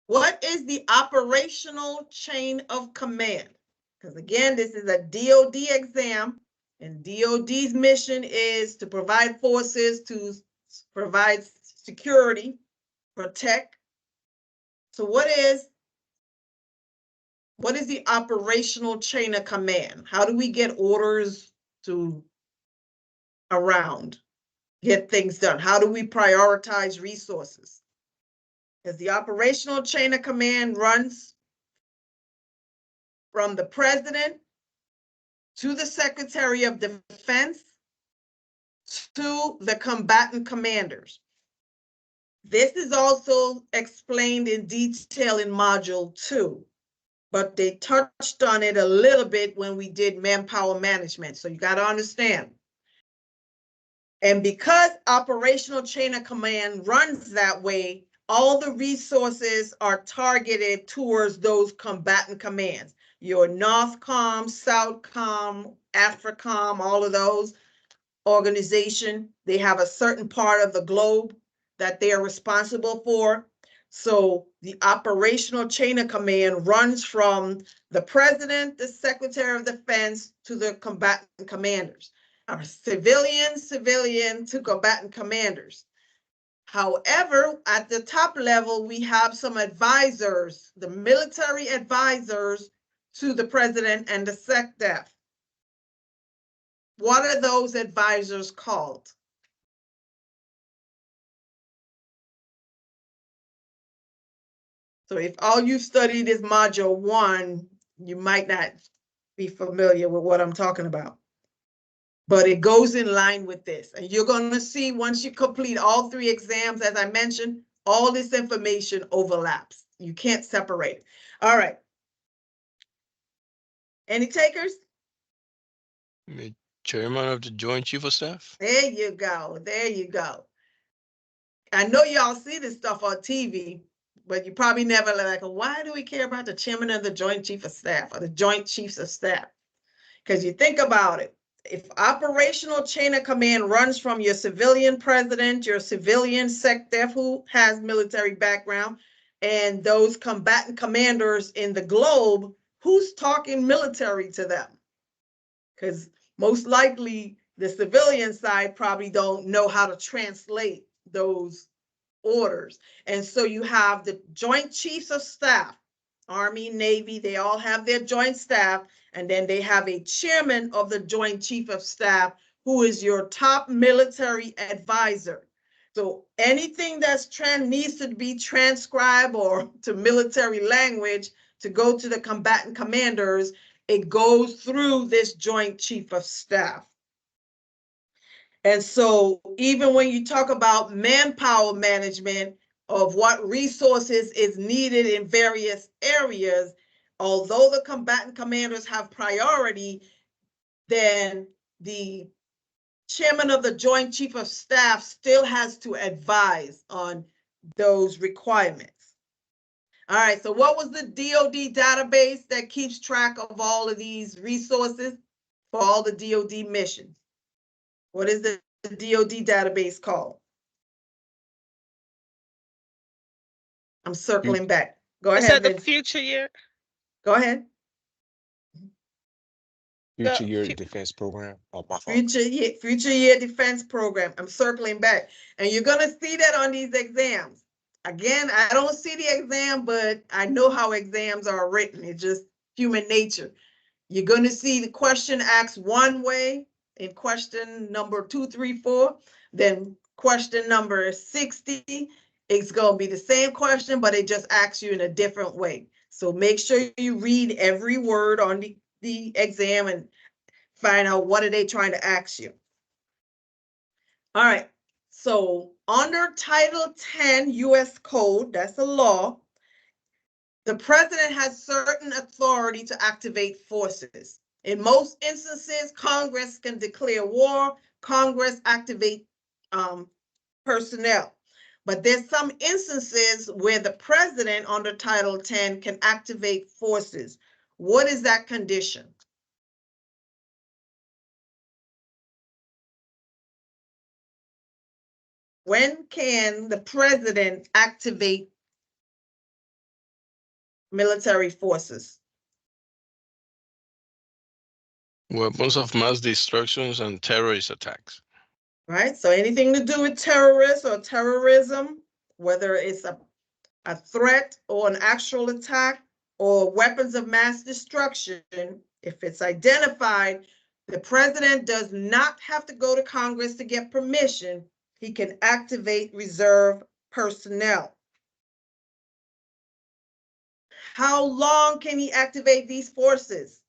what is the operational chain of command? Because again, this is a DoD exam, and DoD's mission is to provide forces, to provide security, protect. So what is the operational chain of command? How do we get orders to around, get things done? How do we prioritize resources? Because the operational chain of command runs from the president to the Secretary of Defense to the combatant commanders. This is also explained in detail in Module 2, but they touched on it a little bit when we did manpower management. So you got to understand. And because operational chain of command runs that way, all the resources are targeted towards those combatant commands. Your NORTHCOM, SOUTHCOM, AFRICOM, all of those organizations, they have a certain part of the globe that they are responsible for. So the operational chain of command runs from the president, the Secretary of Defense, to the combatant commanders. Civilian to combatant commanders. However, at the top level, we have some advisors, the military advisors to the president and the SecDef. What are those advisors called? So if all you studied is Module 1, you might not be familiar with what I'm talking about. But it goes in line with this. And you're going to see once you complete all 3 exams, as I mentioned, all this information overlaps. You can't separate it. All right. Any takers? The Chairman of the Joint Chief of Staff. There you go. There you go. I know y'all see this stuff on TV, but you probably never like, why do we care about the chairman of the Joint Chief of Staff or the Joint Chiefs of Staff? Because you think about it. If operational chain of command runs from your civilian president, your civilian SecDef who has military background, and those combatant commanders in the globe, who's talking military to them? Because most likely the civilian side probably don't know how to translate those orders. And so you have the Joint Chiefs of Staff, Army, Navy, they all have their joint staff. And then they have a chairman of the Joint Chief of Staff who is your top military advisor. So anything that's needs to be transcribed or to military language to go to the combatant commanders, it goes through this Joint Chief of Staff. And so even when you talk about manpower management of what resources is needed in various areas, although the combatant commanders have priority, then the chairman of the Joint Chief of Staff still has to advise on those requirements. All right, so what was the DoD database that keeps track of all of these resources for all the DoD missions? What is the DoD database called? I'm circling back. Go ahead. Is that the Vince. future year? Go ahead. Future Year Defense Program. Oh, my fault. Future Year Defense Program. I'm circling back. And you're going to see that on these exams. Again, I don't see the exam, but I know how exams are written. It's just human nature. You're going to see the question asked one way in question number 2, 3, 4. Then question number 60, it's going to be the same question, but it just asks you in a different way. So make sure you read every word on the exam and find out what are they trying to ask you. All right. So under Title 10 U.S. Code, that's a law, the president has certain authority to activate forces. In most instances, Congress can declare war, Congress activate personnel. But there's some instances where the president under Title 10 can activate forces. What is that condition? When can the president activate military forces? Weapons of mass destructions and terrorist attacks. Right? So anything to do with terrorists or terrorism, whether it's a threat or an actual attack or weapons of mass destruction, if it's identified, the president does not have to go to Congress to get permission. He can activate reserve personnel. How long can he activate these forces?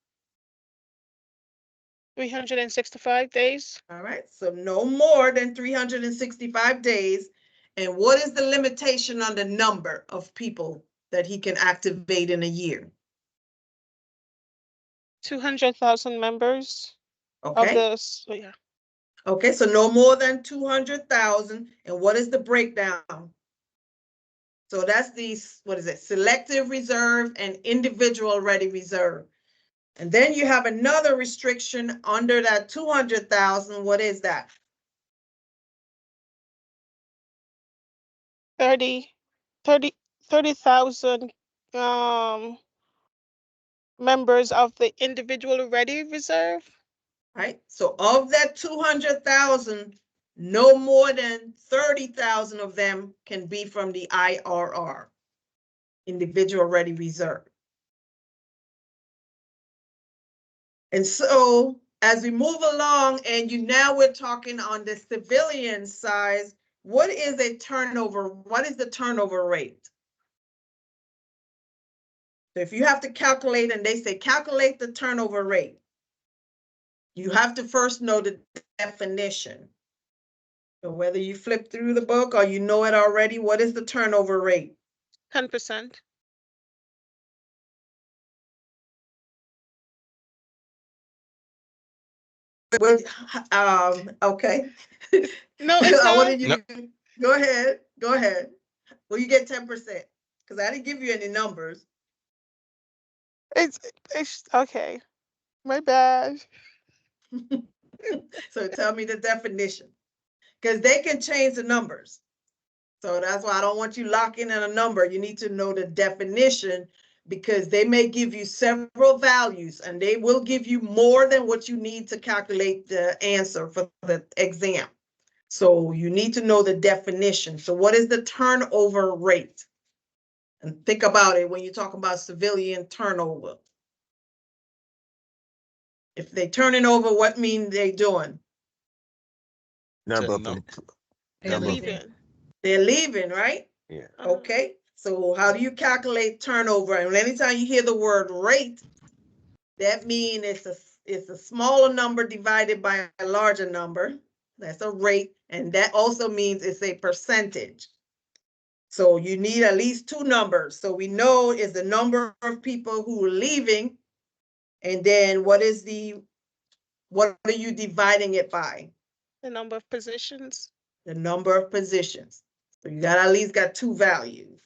365 days. All right, so no more than 365 days. And what is the limitation on the number of people that he can activate in a year? 200,000 members of Okay, this. Yeah. okay, so no more than 200,000. And what is the breakdown? So that's these, what is it? Selective reserve and individual ready reserve. And then you have another restriction under that 200,000. What is that? 30,000 members of the individual ready reserve. Right? So of that 200,000, no more than 30,000 of them can be from the IRR, individual ready reserve. And so as we move along, and now we're talking on the civilian side, what is a turnover? What is the turnover rate? So if you have to calculate and they say calculate the turnover rate, you have to first know the definition. So whether you flip through the book or you know it already, what is the turnover rate? 10%. Okay. No, it's I not. wanted you to go ahead. Go ahead. Well, you get 10% because I didn't give you any numbers. It's okay. My bad. So tell me the definition because they can change the numbers. So that's why I don't want you locking in a number. You need to know the definition because they may give you several values and they will give you more than what you need to calculate the answer for the exam. So you need to know the definition. So what is the turnover rate? And think about it when you talk about civilian turnover. If they turning over, what mean they doing? Number of, No. They're number of, leaving. They're leaving, right? yeah. Okay. So how do you calculate turnover? And anytime you hear the word rate, that means it's a smaller number divided by a larger number. That's a rate. And that also means it's a percentage. So you need at least two numbers. So we know is the number of people who are leaving. And then what are you dividing it by? The number of positions. The number of positions. So you got at least got two values,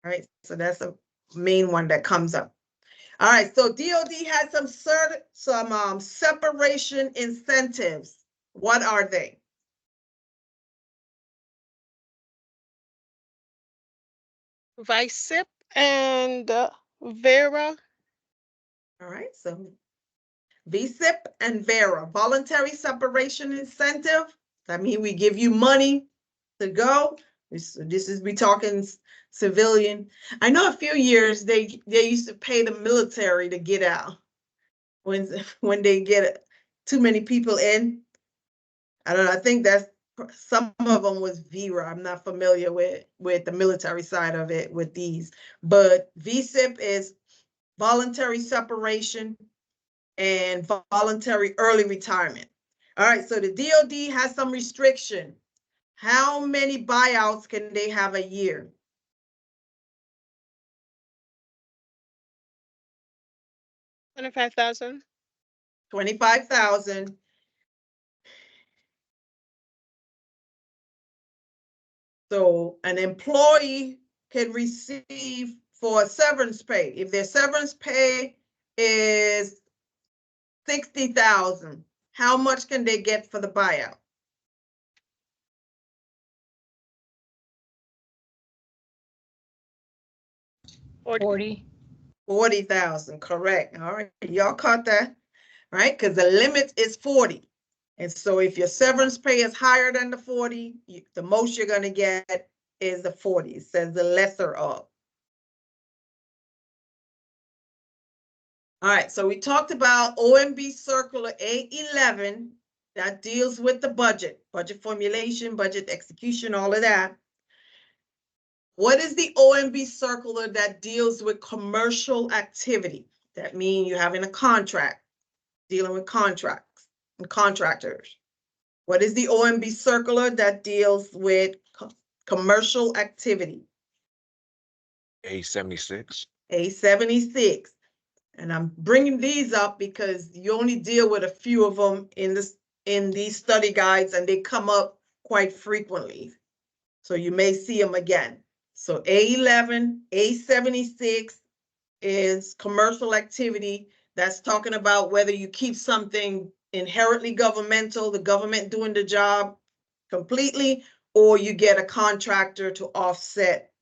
right? So that's a main one that comes up. All right, so DOD has some separation incentives. What are they? VICIP and Vera. All right, so VSIP and VERA, voluntary separation incentive. That means we give you money to go. This is we talking civilian. I know a few years they used to pay the military to get out when they get too many people in. I don't know. I think that's some of them was VERA. I'm not familiar with the military side of it with these, but VSIP is voluntary separation and voluntary early retirement. All right, so the DoD has some restriction. How many buyouts can they have a year? $25,000. 25,000. So an employee can receive for severance pay. If their severance pay is 60,000, how much can they get for the buyout? 40. 40,000, correct. All right, y'all caught that, right? Because the limit is 40. And so if your severance pay is higher than the 40, the most you're going to get is the 40. It says the lesser of. All right, so we talked about OMB Circular A11 that deals with the budget formulation, budget execution, all of that. What is the OMB Circular that deals with commercial activity? That means you're having a contract, dealing with contracts and contractors. What is the OMB Circular that deals with commercial activity? A76. A76. And I'm bringing these up because you only deal with a few of them in these study guides, and they come up quite frequently. So you may see them again. So A11, A76 is commercial activity. That's talking about whether you keep something inherently governmental, the government doing the job completely, or you get a contractor to offset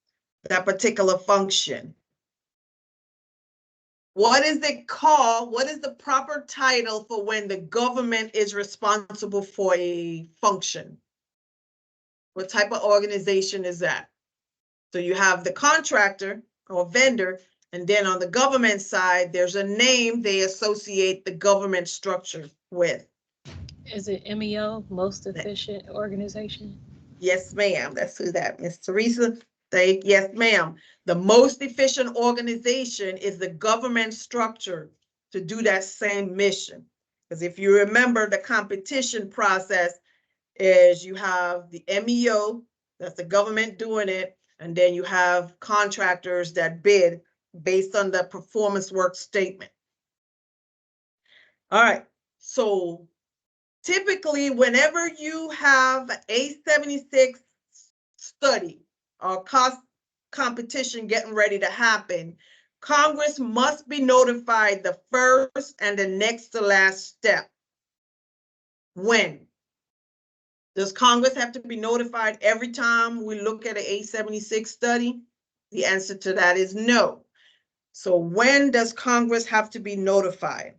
that particular function. What is it called? What is the proper title for when the government is responsible for a function? What type of organization is that? So you have the contractor or vendor, and then on the government side, there's a name they associate the government structure with. Is it MEO, most efficient organization? Yes, ma'am. That's who that, Miss Teresa. Yes, ma'am. The most efficient organization is the government structure to do that same mission. Because if you remember, the competition process is you have the MEO, that's the government doing it, and then you have contractors that bid based on the performance work statement. All right, so typically whenever you have an A76 study or cost competition getting ready to happen, Congress must be notified the first and the next to last step. When? Does Congress have to be notified every time we look at an A76 study? The answer to that is no. So when does Congress have to be notified?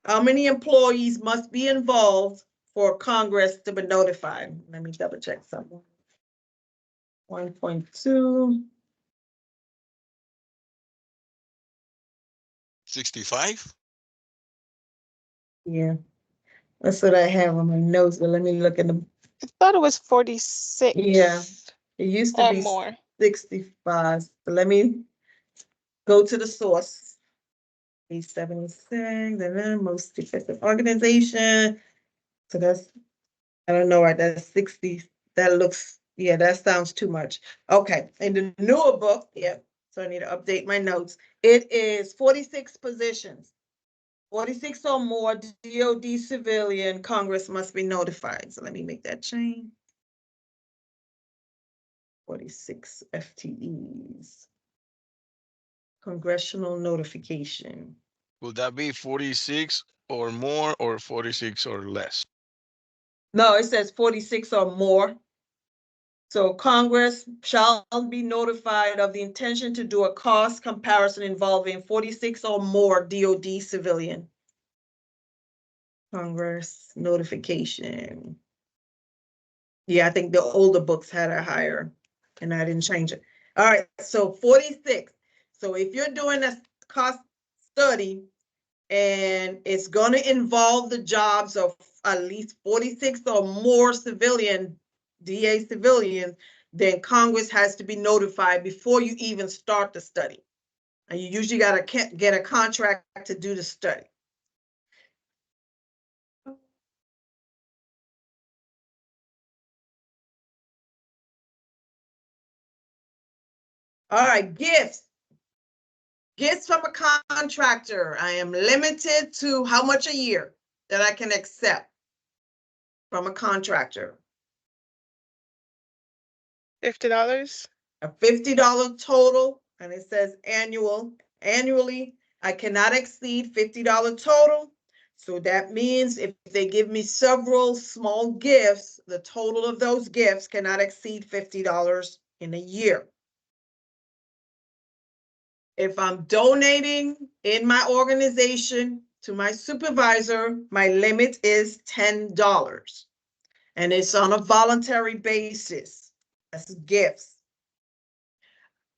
How many employees must be involved for Congress to be notified? Let me double check something. 1.2. 65? Yeah, that's what I have on my notes, but let me look at them. I thought it was 46. Yeah, it used to Or be more. 65. So let me go to the source. A76, and then most effective organization. So that's, I don't know, right? That's 60. That looks, yeah, that sounds too much. Okay, in the newer book, yeah, so I need to update my notes. It is 46 positions. 46 or more DoD civilian, Congress must be notified. So let me make that change. 46 FTEs. Congressional notification. Will that be 46 or more or 46 or less? No, it says 46 or more. So Congress shall be notified of the intention to do a cost comparison involving 46 or more DoD civilian. Congress notification. Yeah, I think the older books had a higher, and I didn't change it. All right, so 46. So if you're doing a cost study and it's going to involve the jobs of at least 46 or more DA civilians, then Congress has to be notified before you even start the study. And you usually got to get a contract to do the study. All right, gifts. Gifts from a contractor. I am limited to how much a year that I can accept from a contractor. $50. A $50 total, and it says annually. I cannot exceed $50 total. So that means if they give me several small gifts, the total of those gifts cannot exceed $50 in a year. If I'm donating in my organization to my supervisor, my limit is $10. And it's on a voluntary basis. That's gifts.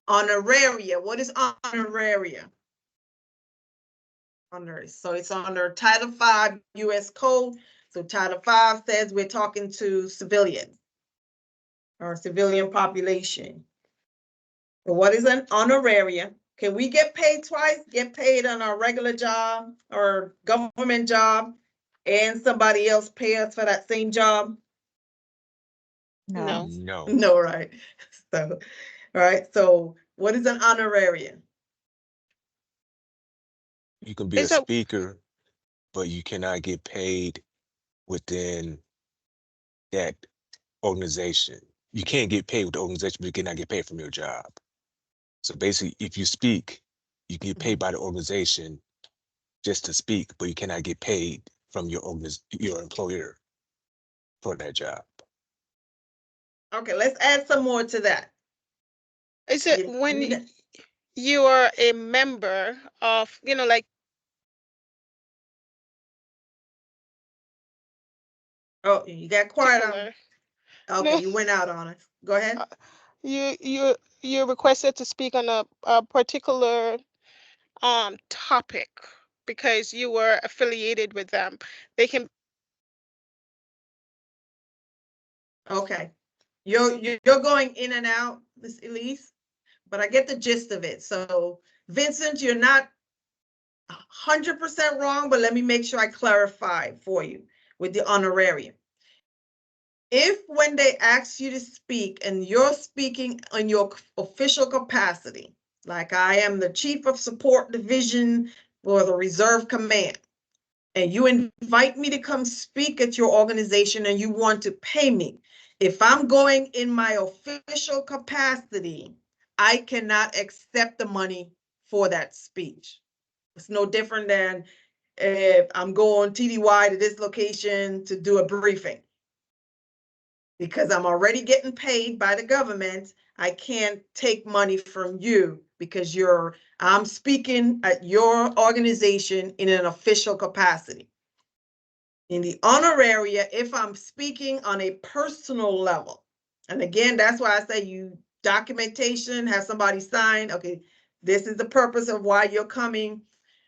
Honoraria. What is honoraria? So it's under Title V U.S. Code. So Title V says we're talking to civilians or civilian population. So what is an honoraria? Can we get paid twice? Get paid on our regular job or government job and somebody else pay us for that same job? No. No. No, right? So, all right. So what is an honoraria? You can be a It's a speaker, but you cannot get paid within that organization. You can't get paid with the organization, but you cannot get paid from your job. So basically, if you speak, you can get paid by the organization just to speak, but you cannot get paid from your employer for that job. Okay, let's add some more to that. Is it when you are a member of, like. Oh, you got quiet on me. Okay, No. you went out on us. Go ahead. You're requested to speak on a particular topic because you were affiliated with them. They can. Okay, you're going in and out, Miss Elise, but I get the gist of it. So, Vincent, you're not 100% wrong, but let me make sure I clarify for you with the honorarium. If when they ask you to speak and you're speaking in your official capacity, like I am the Chief of Support Division for the Reserve Command, and you invite me to come speak at your organization and you want to pay me, if I'm going in my official capacity, I cannot accept the money for that speech. It's no different than if I'm going TDY to this location to do a briefing. Because I'm already getting paid by the government, I can't take money from you because I'm speaking at your organization in an official capacity. In the honoraria, if I'm speaking on a personal level, and again, that's why I say you documentation, have somebody sign, okay, this is the purpose of why you're coming,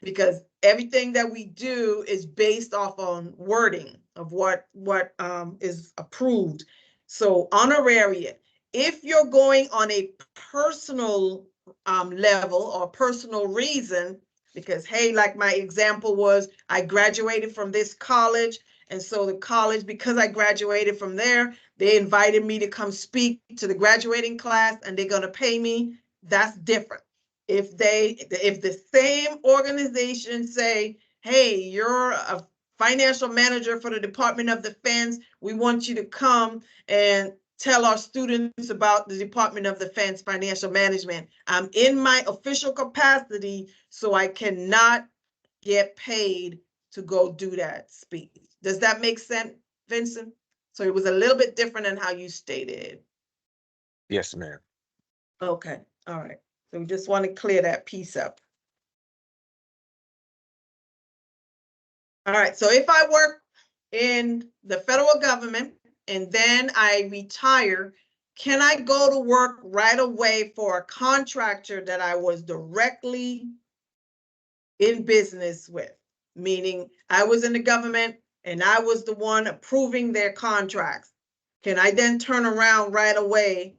because everything that we do is based off on wording of what is approved. So honoraria, if you're going on a personal level or personal reason, because hey, like my example was, I graduated from this college, and so the college, because I graduated from there, they invited me to come speak to the graduating class and they're going to pay me. That's different. If the same organization say, hey, you're a financial manager for the Department of Defense, we want you to come and tell our students about the Department of Defense financial management. I'm in my official capacity, so I cannot get paid to go do that speech. Does that make sense, Vincent? So it was a little bit different than how you stated. Yes, ma'am. Okay, all right. So we just want to clear that piece up. All right, so if I work in the federal government and then I retire, can I go to work right away for a contractor that I was directly in business with? Meaning I was in the government and I was the one approving their contracts, can I then turn around right away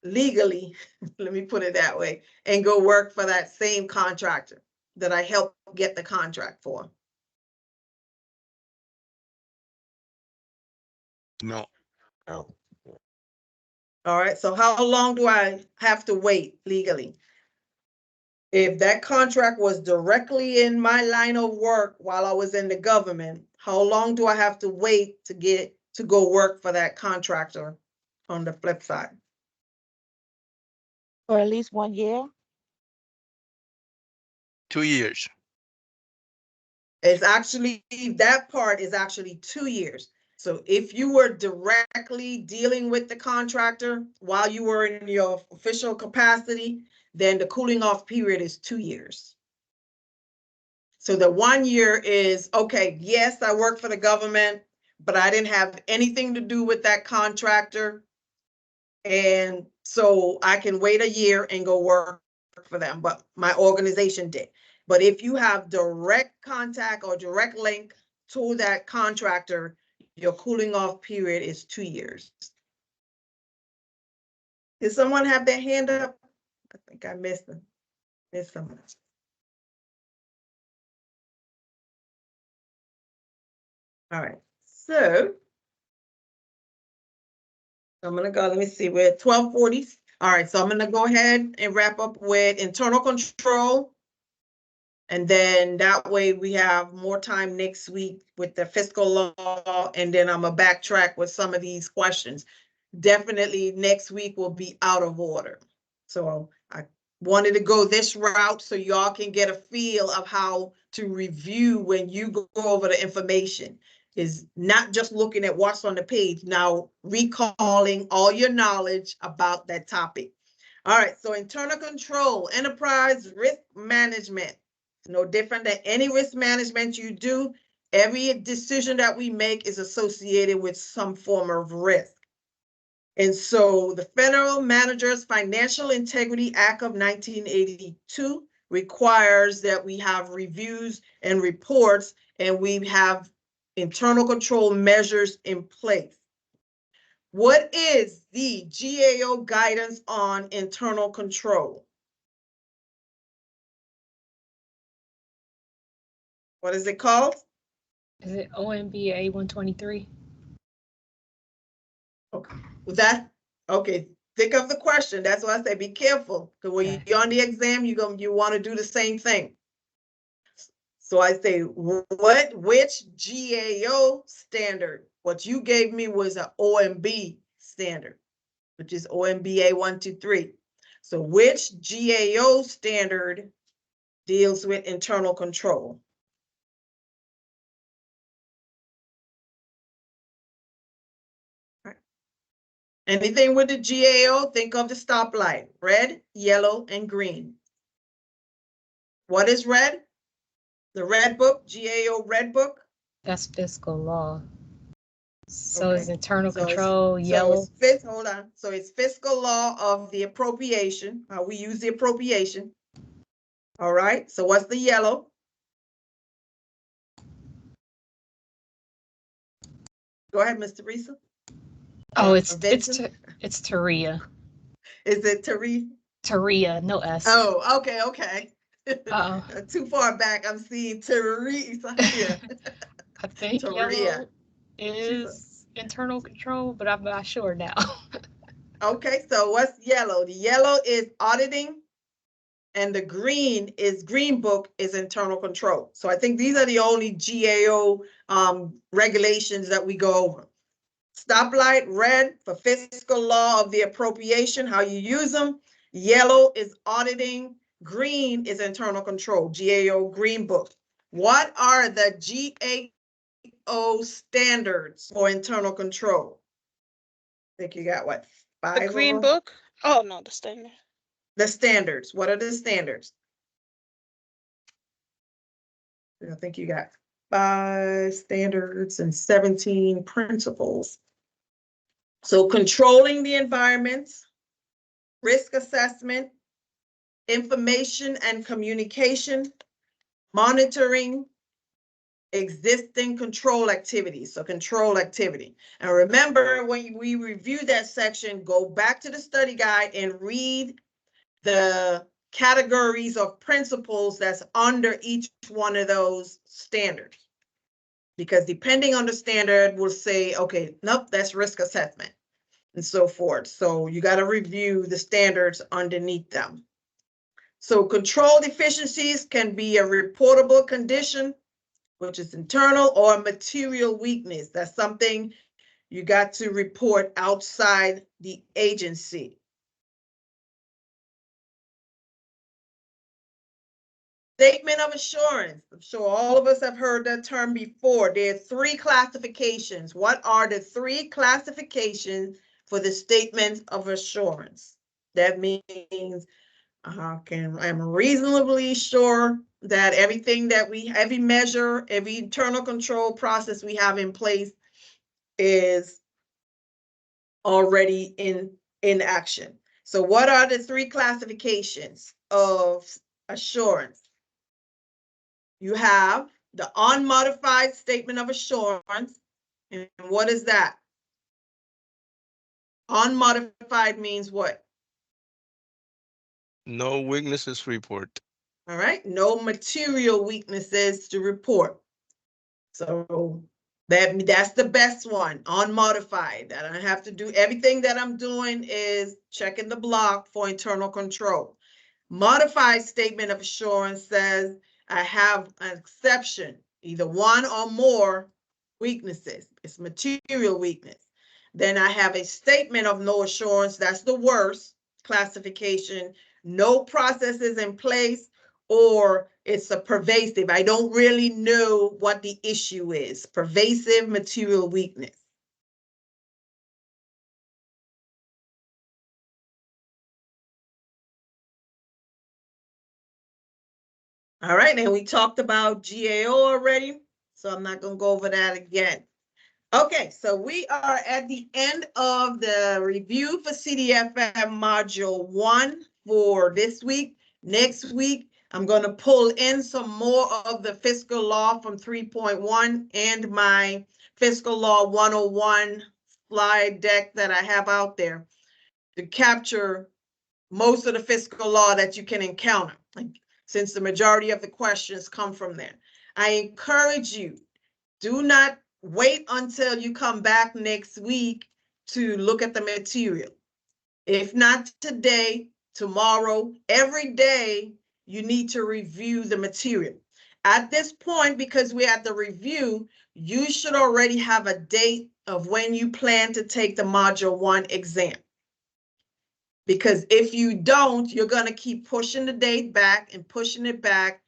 legally, let me put it that way, and go work for that same contractor that I helped get the contract for? No. No. All right, so how long do I have to wait legally? If that contract was directly in my line of work while I was in the government, how long do I have to wait to go work for that contractor on the flip side? For at least 1 year? 2 years. It's actually, that part is actually 2 years. So if you were directly dealing with the contractor while you were in your official capacity, then the cooling off period is 2 years. So the 1 year is, okay, yes, I work for the government, but I didn't have anything to do with that contractor. And so I can wait a year and go work for them, but my organization did. But if you have direct contact or direct link to that contractor, your cooling off period is 2 years. Did someone have their hand up? I think I missed them. Missed someone. All right, so I'm gonna go, let me see, we're at 12:40. All right, so I'm gonna go ahead and wrap up with internal control. And then that way we have more time next week with the fiscal law, and then I'm gonna backtrack with some of these questions. Definitely next week will be out of order. So I wanted to go this route so y'all can get a feel of how to review when you go over the information. Is not just looking at what's on the page, now recalling all your knowledge about that topic. All right, so internal control, enterprise risk management. No different than any risk management you do. Every decision that we make is associated with some form of risk. And so the Federal Managers Financial Integrity Act of 1982 requires that we have reviews and reports, and we have internal control measures in place. What is the GAO guidance on internal control? What is it called? Is it OMBA 123? Okay, okay, think of the question. That's why I say be careful, because when you're on the exam, you want to do the same thing. So I say, which GAO standard? What you gave me was an OMB standard, which is OMBA 123. So which GAO standard deals with internal control? Anything with the GAO, think of the stoplight, red, yellow, and green. What is red? The red book, GAO red book? That's fiscal law. So Okay. is internal So control yellow? Hold on. So it's fiscal law of the appropriation, how we use the appropriation. All right, so what's the yellow? Go ahead, Mr. Risa. Oh, it's Vincent? it's Taria. Is it Teresa? Taria, no S. Oh, okay. Uh-oh. Too far back, I'm seeing Teresa here. I think Taria. yellow is internal control, but I'm not sure now. Okay, so what's yellow? The yellow is auditing, and the green book is internal control. So I think these are the only GAO regulations that we go over. Stoplight, red for fiscal law of the appropriation, how you use them. Yellow is auditing. Green is internal control, GAO green book. What are the GAO standards for internal control? I think you got what? The green book? Oh, no, the standard. The standards. What are the standards? I think you got 5 standards and 17 principles. So controlling the environment, risk assessment, information and communication, monitoring, existing control activities. So control activity. And remember, when we review that section, go back to the study guide and read the categories of principles that's under each one of those standards. Because depending on the standard, we'll say, okay, nope, that's risk assessment and so forth. So you got to review the standards underneath them. So control deficiencies can be a reportable condition, which is internal, or material weakness. That's something you got to report outside the agency. Statement of assurance. I'm sure all of us have heard that term before. There are 3 classifications. What are the 3 classifications for the statement of assurance? That means I'm reasonably sure that everything that every measure, every internal control process we have in place is already in action. So what are the 3 classifications of assurance? You have the unmodified statement of assurance. And what is that? Unmodified means what? No weaknesses report. All right, no material weaknesses to report. So that's the best one, unmodified. That I have to do everything that I'm doing is checking the block for internal control. Modified statement of assurance says I have an exception, either 1 or more weaknesses. It's material weakness. Then I have a statement of no assurance. That's the worst classification. No processes in place, or it's a pervasive. I don't really know what the issue is. Pervasive material weakness. All right, and we talked about GAO already, so I'm not going to go over that again. Okay, so we are at the end of the review for CDFM Module 1 for this week. Next week, I'm going to pull in some more of the fiscal law from 3.1 and my fiscal law 101 slide deck that I have out there to capture most of the fiscal law that you can encounter, since the majority of the questions come from there. I encourage you, do not wait until you come back next week to look at the material. If not today, tomorrow, every day, you need to review the material. At this point, because we're at the review, you should already have a date of when you plan to take the Module 1 exam. Because if you don't, you're going to keep pushing the date back and pushing it back,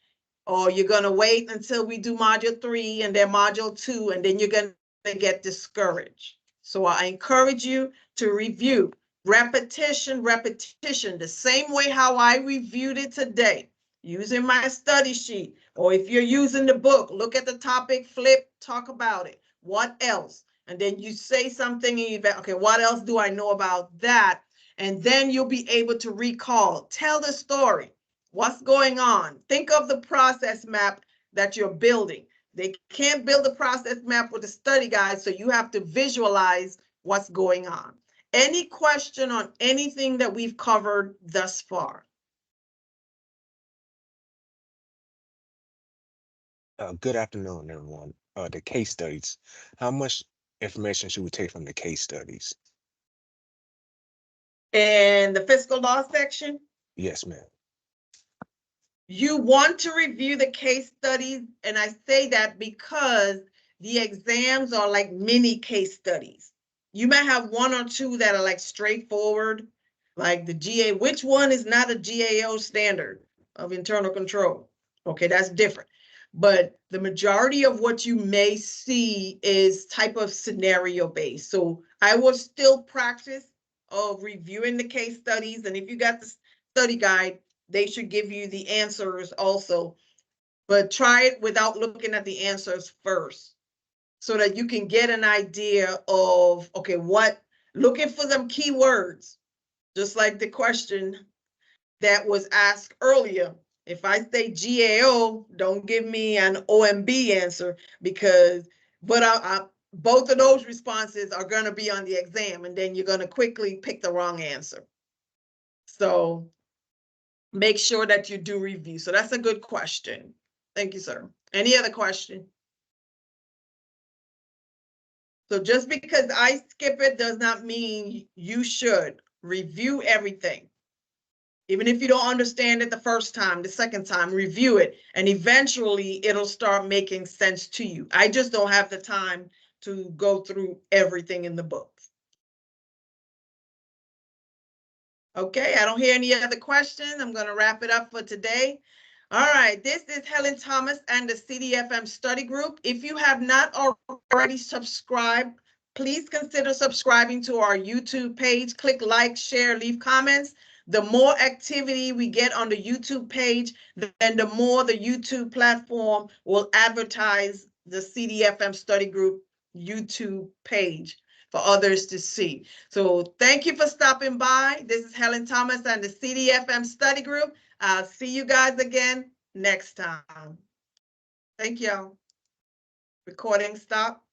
or you're going to wait until we do Module 3 and then Module 2, and then you're going to get discouraged. So I encourage you to review. Repetition, repetition, the same way how I reviewed it today, using my study sheet, or if you're using the book, look at the topic, flip, talk about it. What else? And then you say something and you, okay, what else do I know about that? And then you'll be able to recall, tell the story, what's going on. Think of the process map that you're building. They can't build a process map with a study guide, so you have to visualize what's going on. Any question on anything that we've covered thus far? Good afternoon, everyone. The case studies. How much information should we take from the case studies? In the fiscal law section, Yes, ma'am. you want to review the case studies, and I say that because the exams are like mini case studies. You might have 1 or 2 that are like straightforward, like the GA. Which one is not a GAO standard of internal control? Okay, that's different. But the majority of what you may see is type of scenario based. So I will still practice of reviewing the case studies. And if you got the study guide, they should give you the answers also. But try it without looking at the answers first, so that you can get an idea of, okay, looking for some keywords, just like the question that was asked earlier. If I say GAO, don't give me an OMB answer because, but both of those responses are going to be on the exam, and then you're going to quickly pick the wrong answer. So make sure that you do review. So that's a good question. Thank you, sir. Any other question? So just because I skip it does not mean you should review everything. Even if you don't understand it the first time, the second time, review it, and eventually it'll start making sense to you. I just don't have the time to go through everything in the book. Okay, I don't hear any other questions. I'm going to wrap it up for today. All right, this is Helen Thomas and the CDFM Study Group. If you have not already subscribed, please consider subscribing to our YouTube page. Click like, share, leave comments. The more activity we get on the YouTube page, then the more the YouTube platform will advertise the CDFM Study Group YouTube page for others to see. So thank you for stopping by. This is Helen Thomas and the CDFM Study Group. I'll see you guys again next time. Thank y'all. Recording stop.